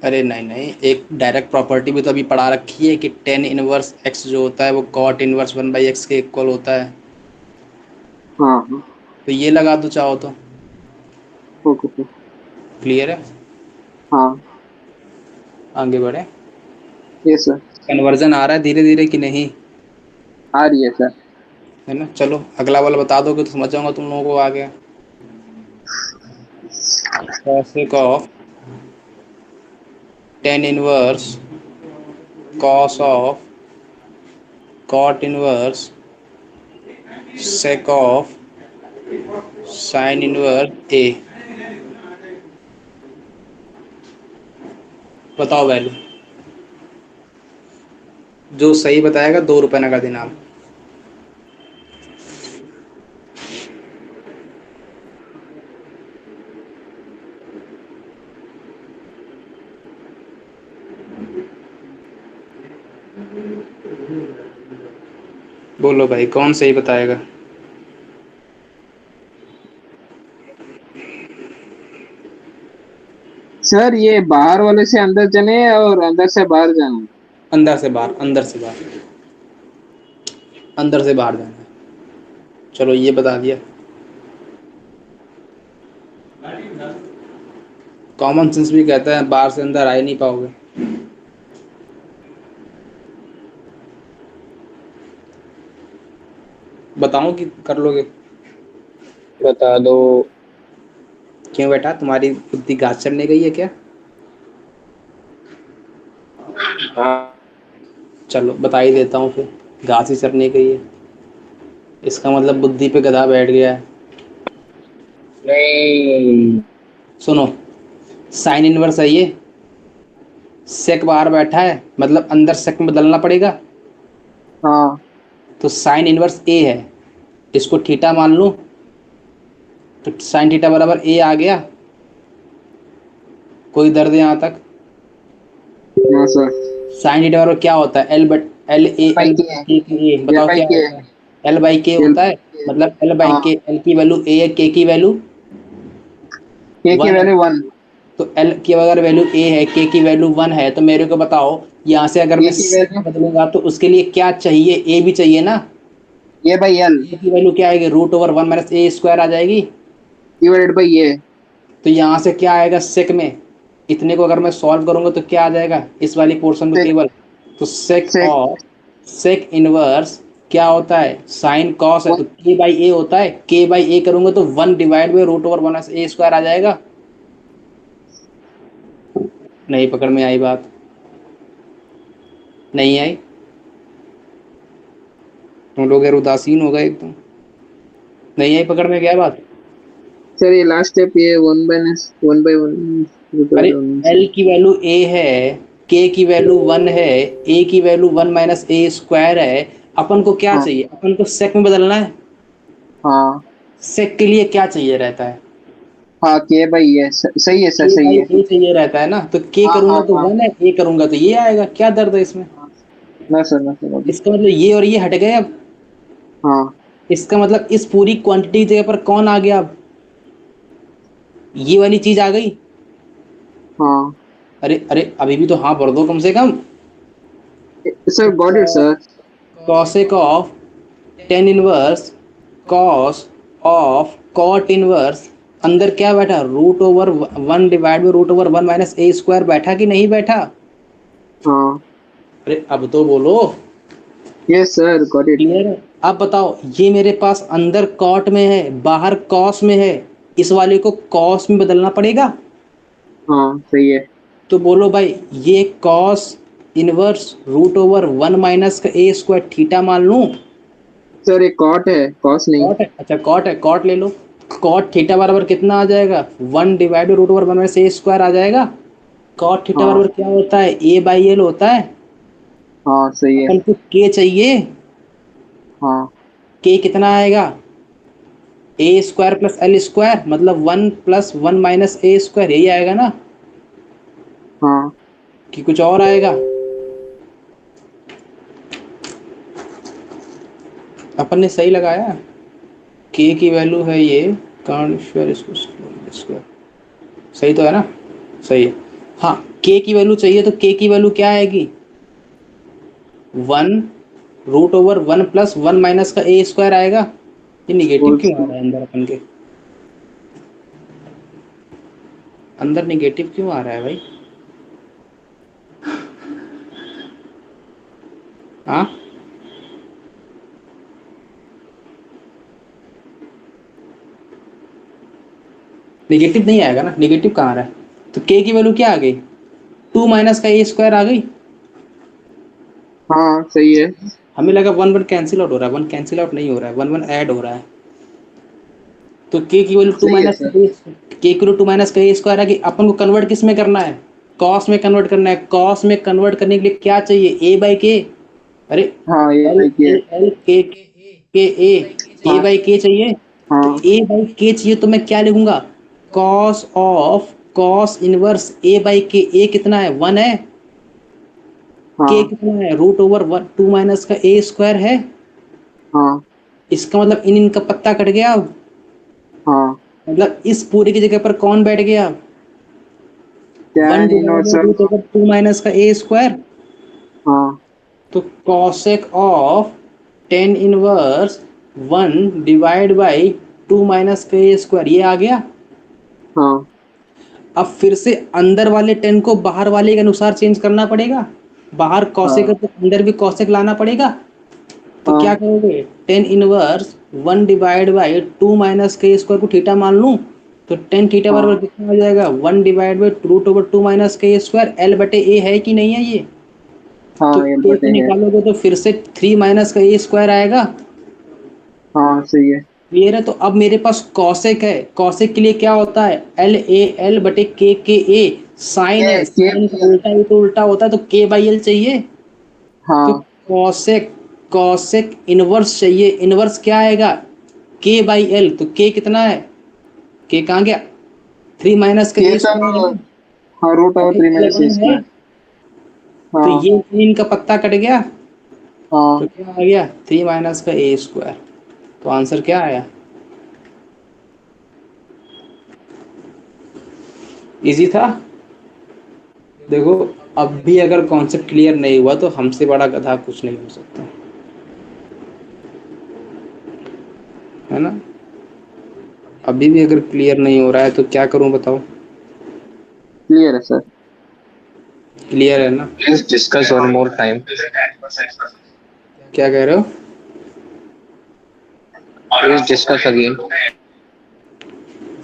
Speaker 1: अरे नहीं नहीं, एक डायरेक्ट प्रॉपर्टी भी तो अभी पढ़ा रखी है कि 10 इनवर्स x जो होता है वो कॉट इनवर्स 1/x के इक्वल होता है।
Speaker 2: हाँ हाँ
Speaker 1: तो ये लगा दो चाहो तो।
Speaker 2: Okay sir.
Speaker 1: क्लियर है?
Speaker 2: हाँ
Speaker 1: आगे बढ़े?
Speaker 2: ये सर।
Speaker 1: कन्वर्जन आ रहा है धीरे धीरे कि नहीं?
Speaker 2: आ रही है सर।
Speaker 1: है ना? चलो अगला वाला बता दोगे तो समझ जाऊंगा तुम लोगों को आ गया। cosec of tan inverse cos of cot inverse sec of sin inverse A. बताओ वैल्यू। जो सही बताएगा 2 रुपये नगद इनाम। बोलो भाई कौन सही बताएगा।
Speaker 2: सर ये बाहर वाले से अंदर जाने और अंदर से बाहर जाना।
Speaker 1: अंदर से बाहर, अंदर से बाहर, अंदर से बाहर जाना है। चलो ये बता दिया। कॉमन सेंस भी कहता है बाहर से अंदर आ ही नहीं पाओगे। बताऊं कि कर लोगे।
Speaker 3: बता दो।
Speaker 1: क्यों बेटा, तुम्हारी बुद्धि घास चढ़ने गई है क्या।
Speaker 3: हाँ।
Speaker 1: चलो बता ही देता हूँ फिर। घास ही चढ़ने गई है, इसका मतलब बुद्धि पे गधा बैठ गया है।
Speaker 3: नहीं।
Speaker 1: सुनो, साइन इनवर्स है ये, सेक बाहर बैठा है मतलब अंदर सेक में बदलना पड़ेगा।
Speaker 2: हाँ
Speaker 1: तो साइन इनवर्स ए है, इसको थीटा मान लूँ तो साइन थीटा बराबर ए आ गया। कोई दर्द यहाँ तक।
Speaker 2: हाँ सर।
Speaker 1: साइन थीटा बराबर क्या होता है, L but L A
Speaker 2: by
Speaker 1: L
Speaker 2: के
Speaker 1: के के ए,
Speaker 2: एल
Speaker 1: बताओ
Speaker 2: बाई
Speaker 1: क्या
Speaker 2: के
Speaker 1: होता है। एल बाई के
Speaker 2: एल
Speaker 1: होता है, मतलब एल बाई
Speaker 2: हाँ
Speaker 1: के, एल की वैल्यू ए है, के की वैल्यू
Speaker 2: के की
Speaker 1: 1 है।
Speaker 2: वैल्यू 1।
Speaker 1: तो एल की अगर वैल्यू ए है, के की वैल्यू 1 है, तो मेरे को बताओ यहाँ से अगर
Speaker 2: के
Speaker 1: मैं
Speaker 2: की
Speaker 1: sec
Speaker 2: वैल्यू
Speaker 1: बदलूंगा तो उसके लिए क्या चाहिए, ए भी चाहिए ना।
Speaker 2: ए बाई एल
Speaker 1: ए की वैल्यू क्या आएगी, √1 माइनस ए स्क्वायर आ जाएगी।
Speaker 2: डिवाइडेड बाई ए।
Speaker 1: तो यहाँ से क्या आएगा सेक में, इतने को अगर मैं सॉल्व करूंगा तो क्या आ जाएगा इस वाली पोर्शन को
Speaker 2: सेक
Speaker 1: केवल। तो सेक
Speaker 2: सेक
Speaker 1: ऑफ सेक इनवर्स क्या होता है, साइन कॉस है तो के बाई ए होता है, के बाई ए करूंगा तो 1/√1 माइनस ए स्क्वायर आ जाएगा। नहीं पकड़ में आई बात, नहीं आई। तुम लोग यार उदासीन हो गए एकदम, नहीं आई पकड़ में, क्या है बात।
Speaker 2: सर ये लास्ट स्टेप ये 1/1
Speaker 1: अरे
Speaker 2: से।
Speaker 1: एल की वैल्यू ए है, के की वैल्यू 1 है, ए की वैल्यू 1 माइनस ए स्क्वायर है। अपन को क्या
Speaker 2: हाँ
Speaker 1: चाहिए, अपन को सेक में बदलना है।
Speaker 2: हाँ
Speaker 1: सेक के लिए क्या चाहिए रहता है,
Speaker 2: हाँ के बाई ए सही है सर
Speaker 1: के
Speaker 2: सही
Speaker 1: बाई
Speaker 2: है।
Speaker 1: ए चाहिए रहता है ना। तो के
Speaker 2: हाँ हाँ
Speaker 1: करूंगा तो
Speaker 2: हाँ
Speaker 1: 1 है, ए करूंगा तो ये आएगा, क्या दर्द है इसमें।
Speaker 2: हाँ। ना सर ना सर अभी।
Speaker 1: इसका मतलब ये और ये हट गए अब।
Speaker 2: हाँ
Speaker 1: इसका मतलब इस पूरी क्वांटिटी की जगह पर कौन आ गया अब, ये वाली चीज आ गई।
Speaker 2: हाँ
Speaker 1: अरे अरे अभी भी तो हाँ भर दो कम से कम।
Speaker 2: Sir got it sir.
Speaker 1: Cosec of tan inverse cos of cot inverse, अंदर क्या बैठा, √1 माइनस ए स्क्वायर बैठा कि नहीं बैठा।
Speaker 2: हाँ
Speaker 1: अरे अब तो बोलो।
Speaker 2: Yes sir got it.
Speaker 1: Clear है। अब बताओ, ये मेरे पास अंदर कॉट में है बाहर कॉस में है, इस वाले को कॉस में बदलना पड़ेगा।
Speaker 2: हाँ सही है।
Speaker 1: तो बोलो भाई, ये कॉस इनवर्स √1 माइनस का ए स्क्वायर थीटा मान लूँ।
Speaker 2: सर ये कॉट है कॉस नहीं।
Speaker 1: कॉट है, अच्छा कॉट है, कॉट ले लो। कॉट थीटा बराबर कितना आ जाएगा, 1/√1 माइनस ए स्क्वायर आ जाएगा। कॉट थीटा
Speaker 2: हाँ
Speaker 1: बराबर क्या होता है, ए बाई एल होता है।
Speaker 2: हाँ सही है।
Speaker 1: अपन को के चाहिए,
Speaker 2: हाँ
Speaker 1: के कितना आएगा, ए स्क्वायर प्लस एल स्क्वायर मतलब 1 + 1 माइनस ए स्क्वायर, यही आएगा ना
Speaker 2: हाँ
Speaker 1: कि कुछ और आएगा। अपन ने सही लगाया, के की वैल्यू है ये, कर्ण स्क्वायर स्क्वायर, सही तो है ना, सही है। हाँ, के की वैल्यू चाहिए तो के की वैल्यू क्या आएगी, 1 √1 + 1 माइनस का ए स्क्वायर आएगा। ये निगेटिव
Speaker 2: होल
Speaker 1: क्यों आ
Speaker 2: स्क्वायर।
Speaker 1: रहा है अंदर अपन के, अंदर निगेटिव क्यों आ रहा है भाई। हाँ नेगेटिव नहीं आएगा ना, नेगेटिव कहाँ आ रहा है, तो के की वैल्यू क्या आ गई, 2 माइनस का ए स्क्वायर आ गई।
Speaker 2: हाँ सही है।
Speaker 1: हमें लगा 1 1 कैंसिल आउट हो रहा है, 1 कैंसिल आउट नहीं हो रहा है, 1 1 ऐड हो रहा है। तो के की वैल्यू टू
Speaker 2: सही है
Speaker 1: माइनस
Speaker 2: सर।
Speaker 1: के की वैल्यू 2 माइनस का ए स्क्वायर आ गई। अपन को कन्वर्ट किस में करना है, कॉस में कन्वर्ट करना है। कॉस में कन्वर्ट करने के लिए क्या चाहिए, ए बाई के, अरे
Speaker 2: हाँ ये
Speaker 1: एल
Speaker 2: भाई की है।
Speaker 1: एल एल के ए
Speaker 2: हाँ
Speaker 1: बाई के चाहिए। तो
Speaker 2: हाँ
Speaker 1: ए बाई के चाहिए तो मैं क्या लिखूंगा, cos of cos inverse a by के। ए कितना है, 1 है। के
Speaker 2: हाँ
Speaker 1: कितना है, रूट ओवर 2 माइनस का ए स्क्वायर है।
Speaker 2: हाँ
Speaker 1: इसका मतलब इन इनका पत्ता कट गया अब,
Speaker 2: हाँ।
Speaker 1: मतलब इस पूरे की जगह पर कौन बैठ गया, 1
Speaker 2: tan
Speaker 1: divide
Speaker 2: inverse
Speaker 1: by
Speaker 2: of.
Speaker 1: Root over 2 minus का ए स्क्वायर।
Speaker 2: हाँ
Speaker 1: तो cosec of tan inverse 1 divide by 2 minus का ए स्क्वायर, ये आ गया।
Speaker 2: हाँ
Speaker 1: अब फिर से अंदर वाले 10 को बाहर वाले के अनुसार चेंज करना पड़ेगा, बाहर कौशिक है
Speaker 2: हाँ
Speaker 1: तो अंदर भी कौशिक लाना पड़ेगा। तो क्या
Speaker 2: हाँ
Speaker 1: करोगे, 10 इनवर्स 1 डिवाइड बाई 2 माइनस के स्क्वायर को थीटा मान लूँ, तो 10 थीटा बराबर
Speaker 2: हाँ
Speaker 1: कितना हो जाएगा, 1 divide by root over 2 minus के स्क्वायर, एल बटे ए है कि नहीं है ये। तो
Speaker 2: हाँ ये
Speaker 1: ए
Speaker 2: बटे
Speaker 1: को
Speaker 2: है।
Speaker 1: निकालोगे तो फिर से 3 माइनस का ए स्क्वायर आएगा।
Speaker 2: हाँ सही है।
Speaker 1: क्लियर है। तो अब मेरे पास कौशिक है, कौशिक के लिए क्या होता है, एल ए एल बटे के ए। साइन है,
Speaker 2: के
Speaker 1: साइन का उल्टा ही तो उल्टा होता है, तो के बाई एल चाहिए। तो
Speaker 2: हाँ
Speaker 1: कौशिक कौशिक इनवर्स चाहिए, इनवर्स क्या आएगा, के बाई एल। तो के कितना है, के कहाँ गया, 3 माइनस का
Speaker 2: के
Speaker 1: ए
Speaker 2: तो
Speaker 1: स्क्वायर है,
Speaker 2: हाँ रूट ओवर
Speaker 1: बटे
Speaker 2: 3
Speaker 1: के
Speaker 2: माइनस ए
Speaker 1: लगाना है।
Speaker 2: स्क्वायर।
Speaker 1: तो
Speaker 2: हाँ
Speaker 1: ये इनका पत्ता कट गया, तो
Speaker 2: हाँ
Speaker 1: क्या आ गया, 3 माइनस का ए स्क्वायर। तो आंसर क्या आया, इजी था। देखो, अब भी अगर कॉन्सेप्ट क्लियर नहीं हुआ तो हमसे बड़ा गधा कुछ नहीं हो सकता, है ना। अभी भी अगर क्लियर नहीं हो रहा है तो क्या करूं बताओ,
Speaker 2: क्लियर है सर।
Speaker 1: क्लियर है ना।
Speaker 3: Please discuss one more time.
Speaker 1: क्या कह रहे हो,
Speaker 3: Please discuss again.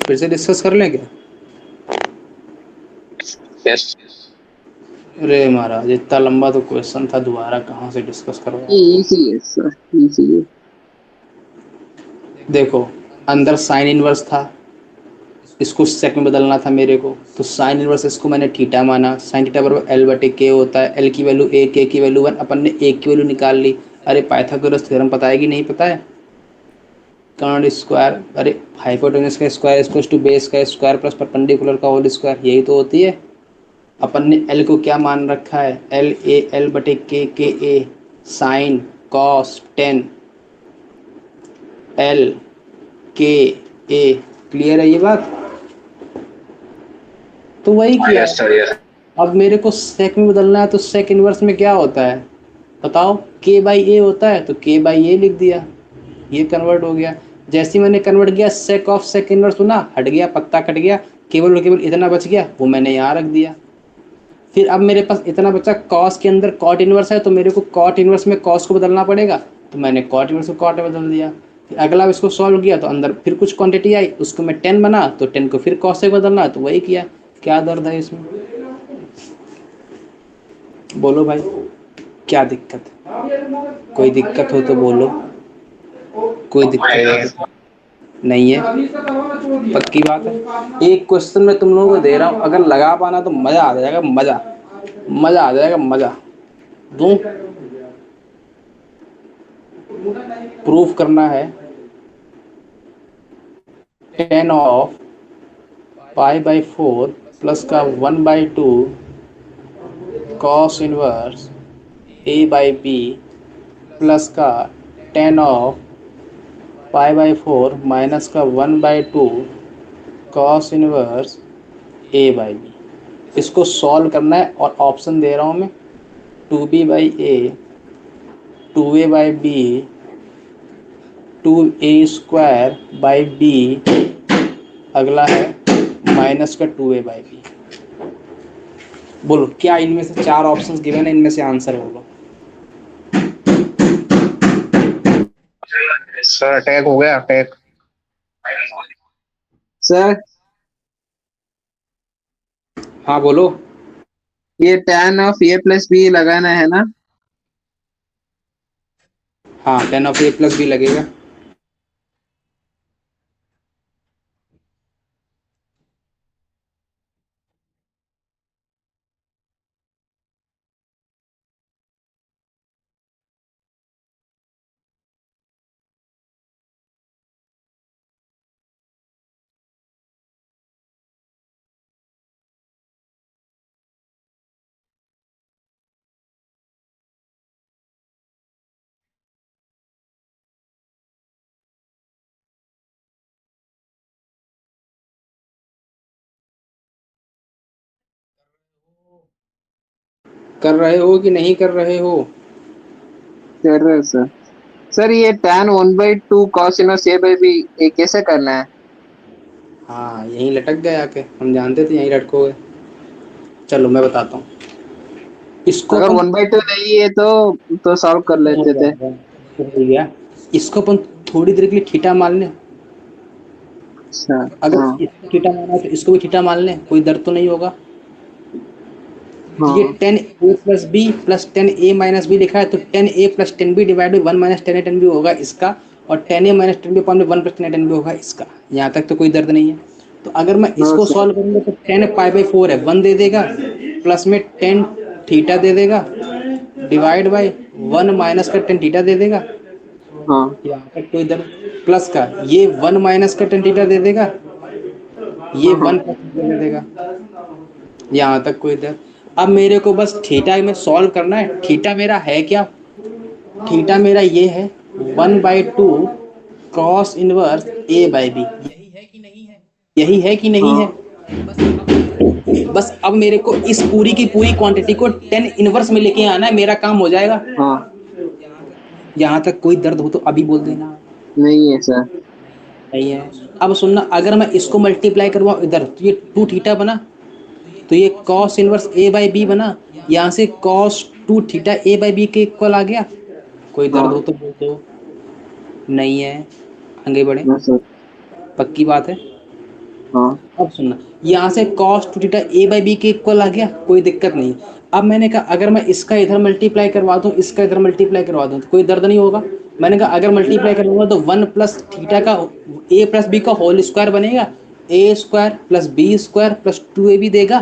Speaker 1: फिर से डिस्कस कर लें क्या।
Speaker 3: Yes.
Speaker 1: अरे महाराज, इतना लंबा तो क्वेश्चन था, दोबारा कहाँ से डिस्कस
Speaker 2: ये
Speaker 1: करवाओगे।
Speaker 2: इजी है सर, इजी है।
Speaker 1: देखो, अंदर साइन इनवर्स था, इसको सेक में बदलना था मेरे को, तो साइन इनवर्स इसको मैंने थीटा माना। साइन थीटा बराबर एल बटे के होता है, एल की वैल्यू ए, के की वैल्यू 1, अपन ने ए की वैल्यू निकाल ली। अरे पाइथागोरस थ्योरम पता है कि नहीं पता है, कर्ण स्क्वायर, अरे हाइपोटेनस का स्क्वायर इक्वल्स टू बेस का स्क्वायर प्लस परपेंडिकुलर का होल स्क्वायर, यही तो होती है। अपन ने एल को क्या मान रखा है, एल ए एल बटे के ए, साइन कॉस टेन एल के ए। क्लियर है ये बात, तो वही किया।
Speaker 3: Yes, sir. Yes.
Speaker 1: अब मेरे को सेक में बदलना है, तो सेक इनवर्स में क्या होता है बताओ, के बाई ए होता है, तो के बाई ए लिख दिया, ये कन्वर्ट हो गया। जैसे ही मैंने कन्वर्ट किया, सेक ऑफ सेक इनवर्स सुना, हट गया, पत्ता कट गया, केवल और केवल इतना बच गया, वो मैंने यहाँ रख दिया। फिर अब मेरे पास इतना बचा, कॉस के अंदर कॉट इनवर्स है, तो मेरे को कॉट इनवर्स में कॉस को बदलना पड़ेगा, तो मैंने कॉट इनवर्स को कॉट में बदल दिया। फिर अगला इसको सॉल्व किया, तो अंदर फिर कुछ क्वांटिटी आई, उसको मैं 10 बना, तो 10 को फिर कॉस से बदलना, तो वही किया। क्या दर्द है इसमें, बोलो भाई, क्या दिक्कत है, कोई दिक्कत हो तो बोलो, कोई दिक्कत
Speaker 3: Yes.
Speaker 1: नहीं है, पक्की बात है। एक क्वेश्चन मैं तुम लोगों को दे रहा हूँ, अगर लगा पाना तो मज़ा आ जाएगा, मज़ा, मज़ा आ जाएगा, मज़ा दूँ। प्रूफ करना है, 10 ऑफ पाई बाई 4 प्लस का 1/2 cos inverse a by b plus का 10 ऑफ पाई बाई 4 माइनस का 1/2 cos inverse a by b. इसको सॉल्व करना है, और ऑप्शन दे रहा हूँ मैं, 2b/a 2a/b 2a² b, अगला है माइनस का 2a/b। बोलो क्या इनमें से चार ऑप्शंस गिवन है, इनमें से आंसर बोलो।
Speaker 3: Sir, attack हो गया attack.
Speaker 2: सर
Speaker 1: हाँ बोलो।
Speaker 2: ये tan of a plus b लगाना है ना?
Speaker 1: हाँ, 10 ऑफ a प्लस बी लगेगा। कर रहे हो कि नहीं कर रहे हो?
Speaker 2: कर रहे सर। सर ये tan 1/2 cos inverse a by b, ये कैसे करना है?
Speaker 1: हाँ, यहीं लटक गए आके, हम जानते थे यहीं लटकोगे। चलो मैं बताता हूँ। इसको
Speaker 2: अगर
Speaker 1: अपन
Speaker 2: 1/2 नहीं है तो सॉल्व कर
Speaker 1: हो
Speaker 2: लेते थे।
Speaker 1: जाएगा, हो गया। इसको अपन थोड़ी देर के लिए थीटा मान लें।
Speaker 2: अच्छा।
Speaker 1: अगर
Speaker 2: हाँ।
Speaker 1: इसको थीटा माना है तो इसको भी थीटा मान लें, कोई दर्द तो नहीं होगा। तो ये
Speaker 2: हाँ।
Speaker 1: 10a+b+10a-b लिखा है, तो 10a+10b divide by 1 - 10a 10b होगा इसका। और 10a - 10b upon 1 + 10a 10b होगा इसका। यहाँ तक तो कोई दर्द नहीं है। तो अगर मैं
Speaker 2: हाँ
Speaker 1: इसको
Speaker 2: सर।
Speaker 1: सॉल्व करूँगा तो 10π/4 है, 1 दे देगा, प्लस में 10 थीटा दे देगा, डिवाइड बाई 1 माइनस का 10 थीटा दे देगा।
Speaker 2: हाँ।
Speaker 1: यहाँ तक कोई दर्द, प्लस का ये 1 माइनस का 10 थीटा दे देगा, ये
Speaker 2: हाँ। हाँ।
Speaker 1: 1 + थीटा दे देगा। यहाँ तक कोई दर्द। अब मेरे को बस थीटा में सॉल्व करना है। थीटा मेरा है क्या? थीटा मेरा ये है 1/2 cos inverse a by b. यही है कि नहीं है? यही है कि नहीं है?
Speaker 2: हाँ।
Speaker 1: बस अब मेरे को इस पूरी की पूरी क्वांटिटी को 10 इनवर्स में लेके आना है, मेरा काम हो जाएगा।
Speaker 2: हाँ।
Speaker 1: यहाँ तक कोई दर्द हो तो अभी बोल देना।
Speaker 2: नहीं है सर।
Speaker 1: नहीं है। अब सुनना, अगर मैं इसको मल्टीप्लाई करवाऊँ इधर तो ये 2 थीटा बना, तो ये cos inverse a by b बना। यहाँ से cos 2 theta a by b के इक्वल आ गया। कोई दर्द हो
Speaker 2: हाँ।
Speaker 1: तो बोल दो। नहीं है। आगे बढ़े।
Speaker 2: हाँ सर।
Speaker 1: पक्की बात है।
Speaker 2: हाँ।
Speaker 1: अब सुनना, यहाँ से cos 2 theta a by b के इक्वल आ गया, कोई दिक्कत नहीं। अब मैंने कहा अगर मैं इसका इधर मल्टीप्लाई करवा दूँ, इसका इधर मल्टीप्लाई करवा दूँ तो कोई दर्द नहीं होगा। मैंने कहा अगर मल्टीप्लाई करूँगा तो 1 + थीटा का a+b का होल स्क्वायर बनेगा, a² + b² + 2ab देगा।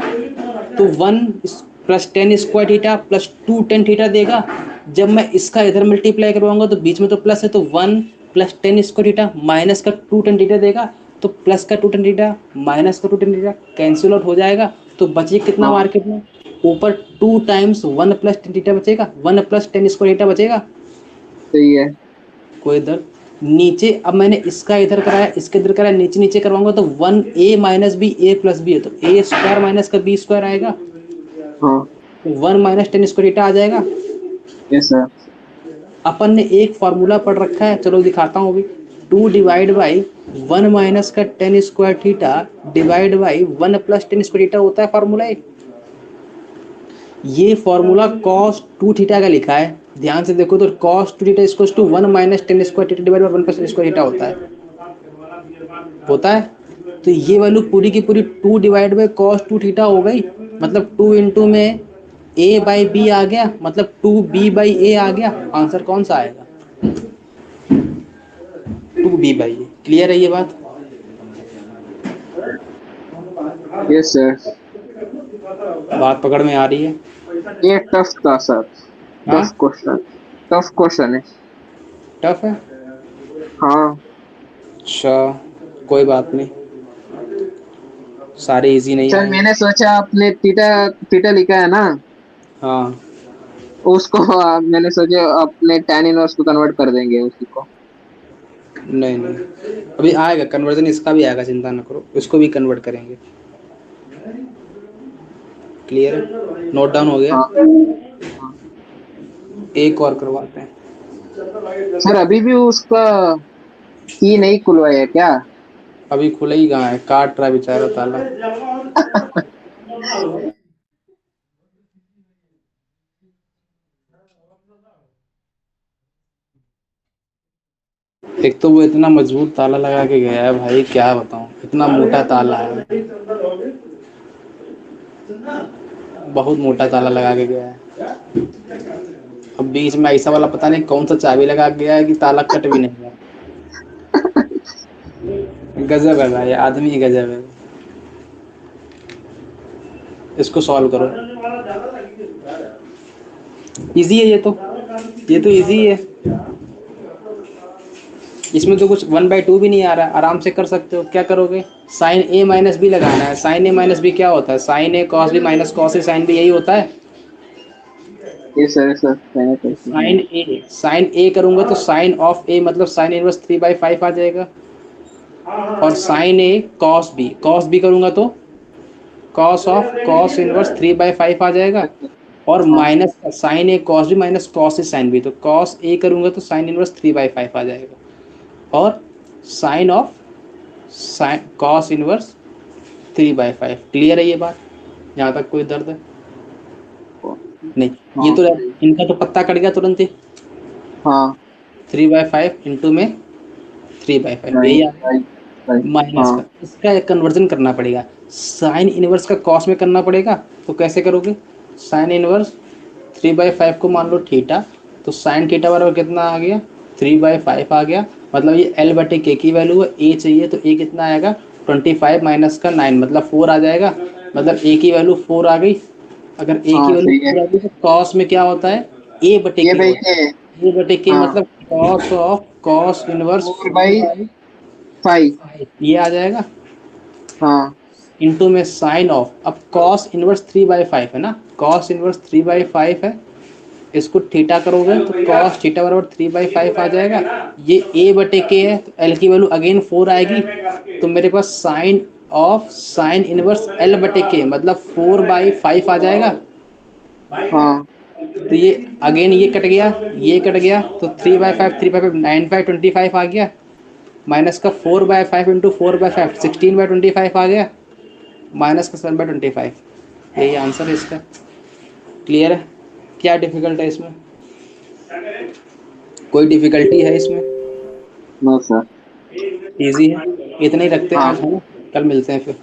Speaker 1: तो 1 + 10 स्क्वायर थीटा + 2 10 थीटा देगा। जब मैं इसका इधर मल्टीप्लाई करवाऊंगा तो बीच में तो प्लस है, तो 1 + 10 स्क्वायर थीटा माइनस का 2 10 थीटा देगा। तो प्लस का 2 10 थीटा माइनस का 2 10 थीटा कैंसिल आउट हो जाएगा। तो बचे कितना
Speaker 2: हाँ।
Speaker 1: मार्केट में? ऊपर 2 टाइम्स 1 + 10 थीटा बचेगा, 1 + 10 स्क्वायर थीटा बचेगा।
Speaker 2: सही है।
Speaker 1: कोई इधर नीचे, अब मैंने इसका इधर कराया, इसके इधर कराया, नीचे नीचे करवाऊंगा तो 1a - b a+b है, तो a² - b² आएगा।
Speaker 2: हाँ।
Speaker 1: 1 - 10 स्क्वायर थीटा आ जाएगा।
Speaker 2: Yes sir.
Speaker 1: अपन ने एक फार्मूला पढ़ रखा है, चलो दिखाता हूँ अभी। 2 डिवाइड बाई 1 माइनस का 10 square theta divide by 1 + 10 square theta होता है फार्मूला एक। ये फार्मूला कॉस 2 थीटा का लिखा है, ध्यान से देखो तो cos 2 theta equals to 1 - 10 square theta divide by 1 + 10 square theta होता है। होता है। तो ये वैल्यू पूरी की पूरी 2 डिवाइड बाई कॉस 2 थीटा हो गई, मतलब 2 इंटू में a बाई बी आ गया, मतलब 2b/a आ गया। आंसर कौन सा आएगा? 2b/a। क्लियर है ये बात?
Speaker 2: Yes sir.
Speaker 1: बात पकड़ में आ रही है?
Speaker 2: ये टफ था सर।
Speaker 1: हाँ।
Speaker 2: Tough question. टफ क्वेश्चन है।
Speaker 1: टफ है।
Speaker 2: हाँ।
Speaker 1: अच्छा, कोई बात नहीं, सारे इजी नहीं
Speaker 2: सर
Speaker 1: आएंगे।
Speaker 2: मैंने सोचा आपने थीटा थीटा लिखा है ना,
Speaker 1: हाँ।
Speaker 2: उसको मैंने सोचा अपने tan इनवर्स को कन्वर्ट कर देंगे उसी को।
Speaker 1: नहीं नहीं, अभी आएगा कन्वर्जन, इसका भी आएगा, चिंता ना करो, इसको भी कन्वर्ट करेंगे। क्लियर है? नोट डाउन हो गया?
Speaker 2: हाँ। हाँ।
Speaker 1: एक और करवाते हैं।
Speaker 2: सर अभी भी उसका की नहीं खुलवाया है क्या?
Speaker 1: अभी खुला ही कहाँ है, काट रहा है बेचारा ताला। एक तो वो इतना मजबूत ताला लगा के गया है भाई, क्या बताऊं, इतना मोटा ताला है। बहुत मोटा ताला लगा के गया है। अब बीच में ऐसा वाला पता नहीं कौन सा चाबी लगा के गया है कि ताला कट भी नहीं गया। गजब है भाई, आदमी गजब है। इसको सॉल्व करो। इजी है ये तो इजी है। इसमें तो कुछ 1/2 भी नहीं आ रहा, आराम से कर सकते हो। क्या करोगे? साइन ए माइनस बी लगाना है। साइन ए माइनस बी क्या होता है? Sign a cos b minus cos a sine B, यही होता है।
Speaker 2: ये सर मैंने कैसे
Speaker 1: साइन ए करूंगा तो साइन ऑफ ए मतलब साइन इनवर्स 3/5 आ जाएगा। और साइन ए कॉस बी करूंगा तो कॉस ऑफ कॉस इनवर्स 3/5 आ जाएगा। और
Speaker 2: हाँ
Speaker 1: minus sine a cos b minus cos a sine b, तो कॉस ए करूंगा तो साइन इनवर्स 3/5 आ जाएगा। और sine of sine cos inverse 3/5। Clear है ये बात? यहाँ तक कोई दर्द है? नहीं। ये
Speaker 2: हाँ
Speaker 1: तो इनका तो पत्ता कट गया तुरंत ही।
Speaker 2: हाँ
Speaker 1: 3/5 इंटू में 3/5, यही
Speaker 2: राइट
Speaker 1: आ
Speaker 2: राइट राइट
Speaker 1: माइनस
Speaker 2: हाँ
Speaker 1: का। इसका एक कन्वर्जन करना पड़ेगा। साइन इनवर्स का कॉस में करना पड़ेगा। तो कैसे करोगे? साइन इनवर्स 3/5 को मान लो थीटा, तो साइन थीटा बराबर कितना आ गया? 3/5 आ गया। मतलब ये एल बटे के की वैल्यू है, ए चाहिए तो ए कितना आएगा? 25 माइनस का 9 मतलब 4 आ जाएगा। मतलब ए की वैल्यू 4 आ गई। अगर ए की
Speaker 2: हाँ
Speaker 1: वैल्यू
Speaker 2: सही है
Speaker 1: 4 आ गई तो कॉस में क्या होता है? ए बटे
Speaker 2: ये
Speaker 1: के
Speaker 2: भाई
Speaker 1: होता
Speaker 2: के
Speaker 1: है। ए बटे के
Speaker 2: हाँ
Speaker 1: मतलब कॉस ऑफ कॉस इनवर्स
Speaker 2: 4/5
Speaker 1: ये आ जाएगा।
Speaker 2: हाँ
Speaker 1: इंटू में साइन ऑफ, अब कॉस इनवर्स 3/5 है ना, कॉस इनवर्स 3/5 है। इसको थीटा करोगे तो कॉस थीटा बराबर 3/5 आ जाएगा। ये ए बटे के है तो एल की वैल्यू अगेन 4 आएगी। तो मेरे पास sine of sine inverse L बटे के मतलब 4/5 आ जाएगा।
Speaker 2: हाँ
Speaker 1: तो ये अगेन ये कट गया, ये कट गया, तो 3/5 3/5 9/5 25 आ गया। माइनस का 4/5 इंटू 4/5 16/25 आ गया। माइनस का 7/25, यही आंसर है इसका। क्लियर है? क्या डिफिकल्ट है इसमें? कोई डिफिकल्टी है इसमें?
Speaker 2: नो सर
Speaker 1: इजी है। इतना ही रखते हैं
Speaker 2: हाँ
Speaker 1: आज, है ना? कल मिलते हैं फिर।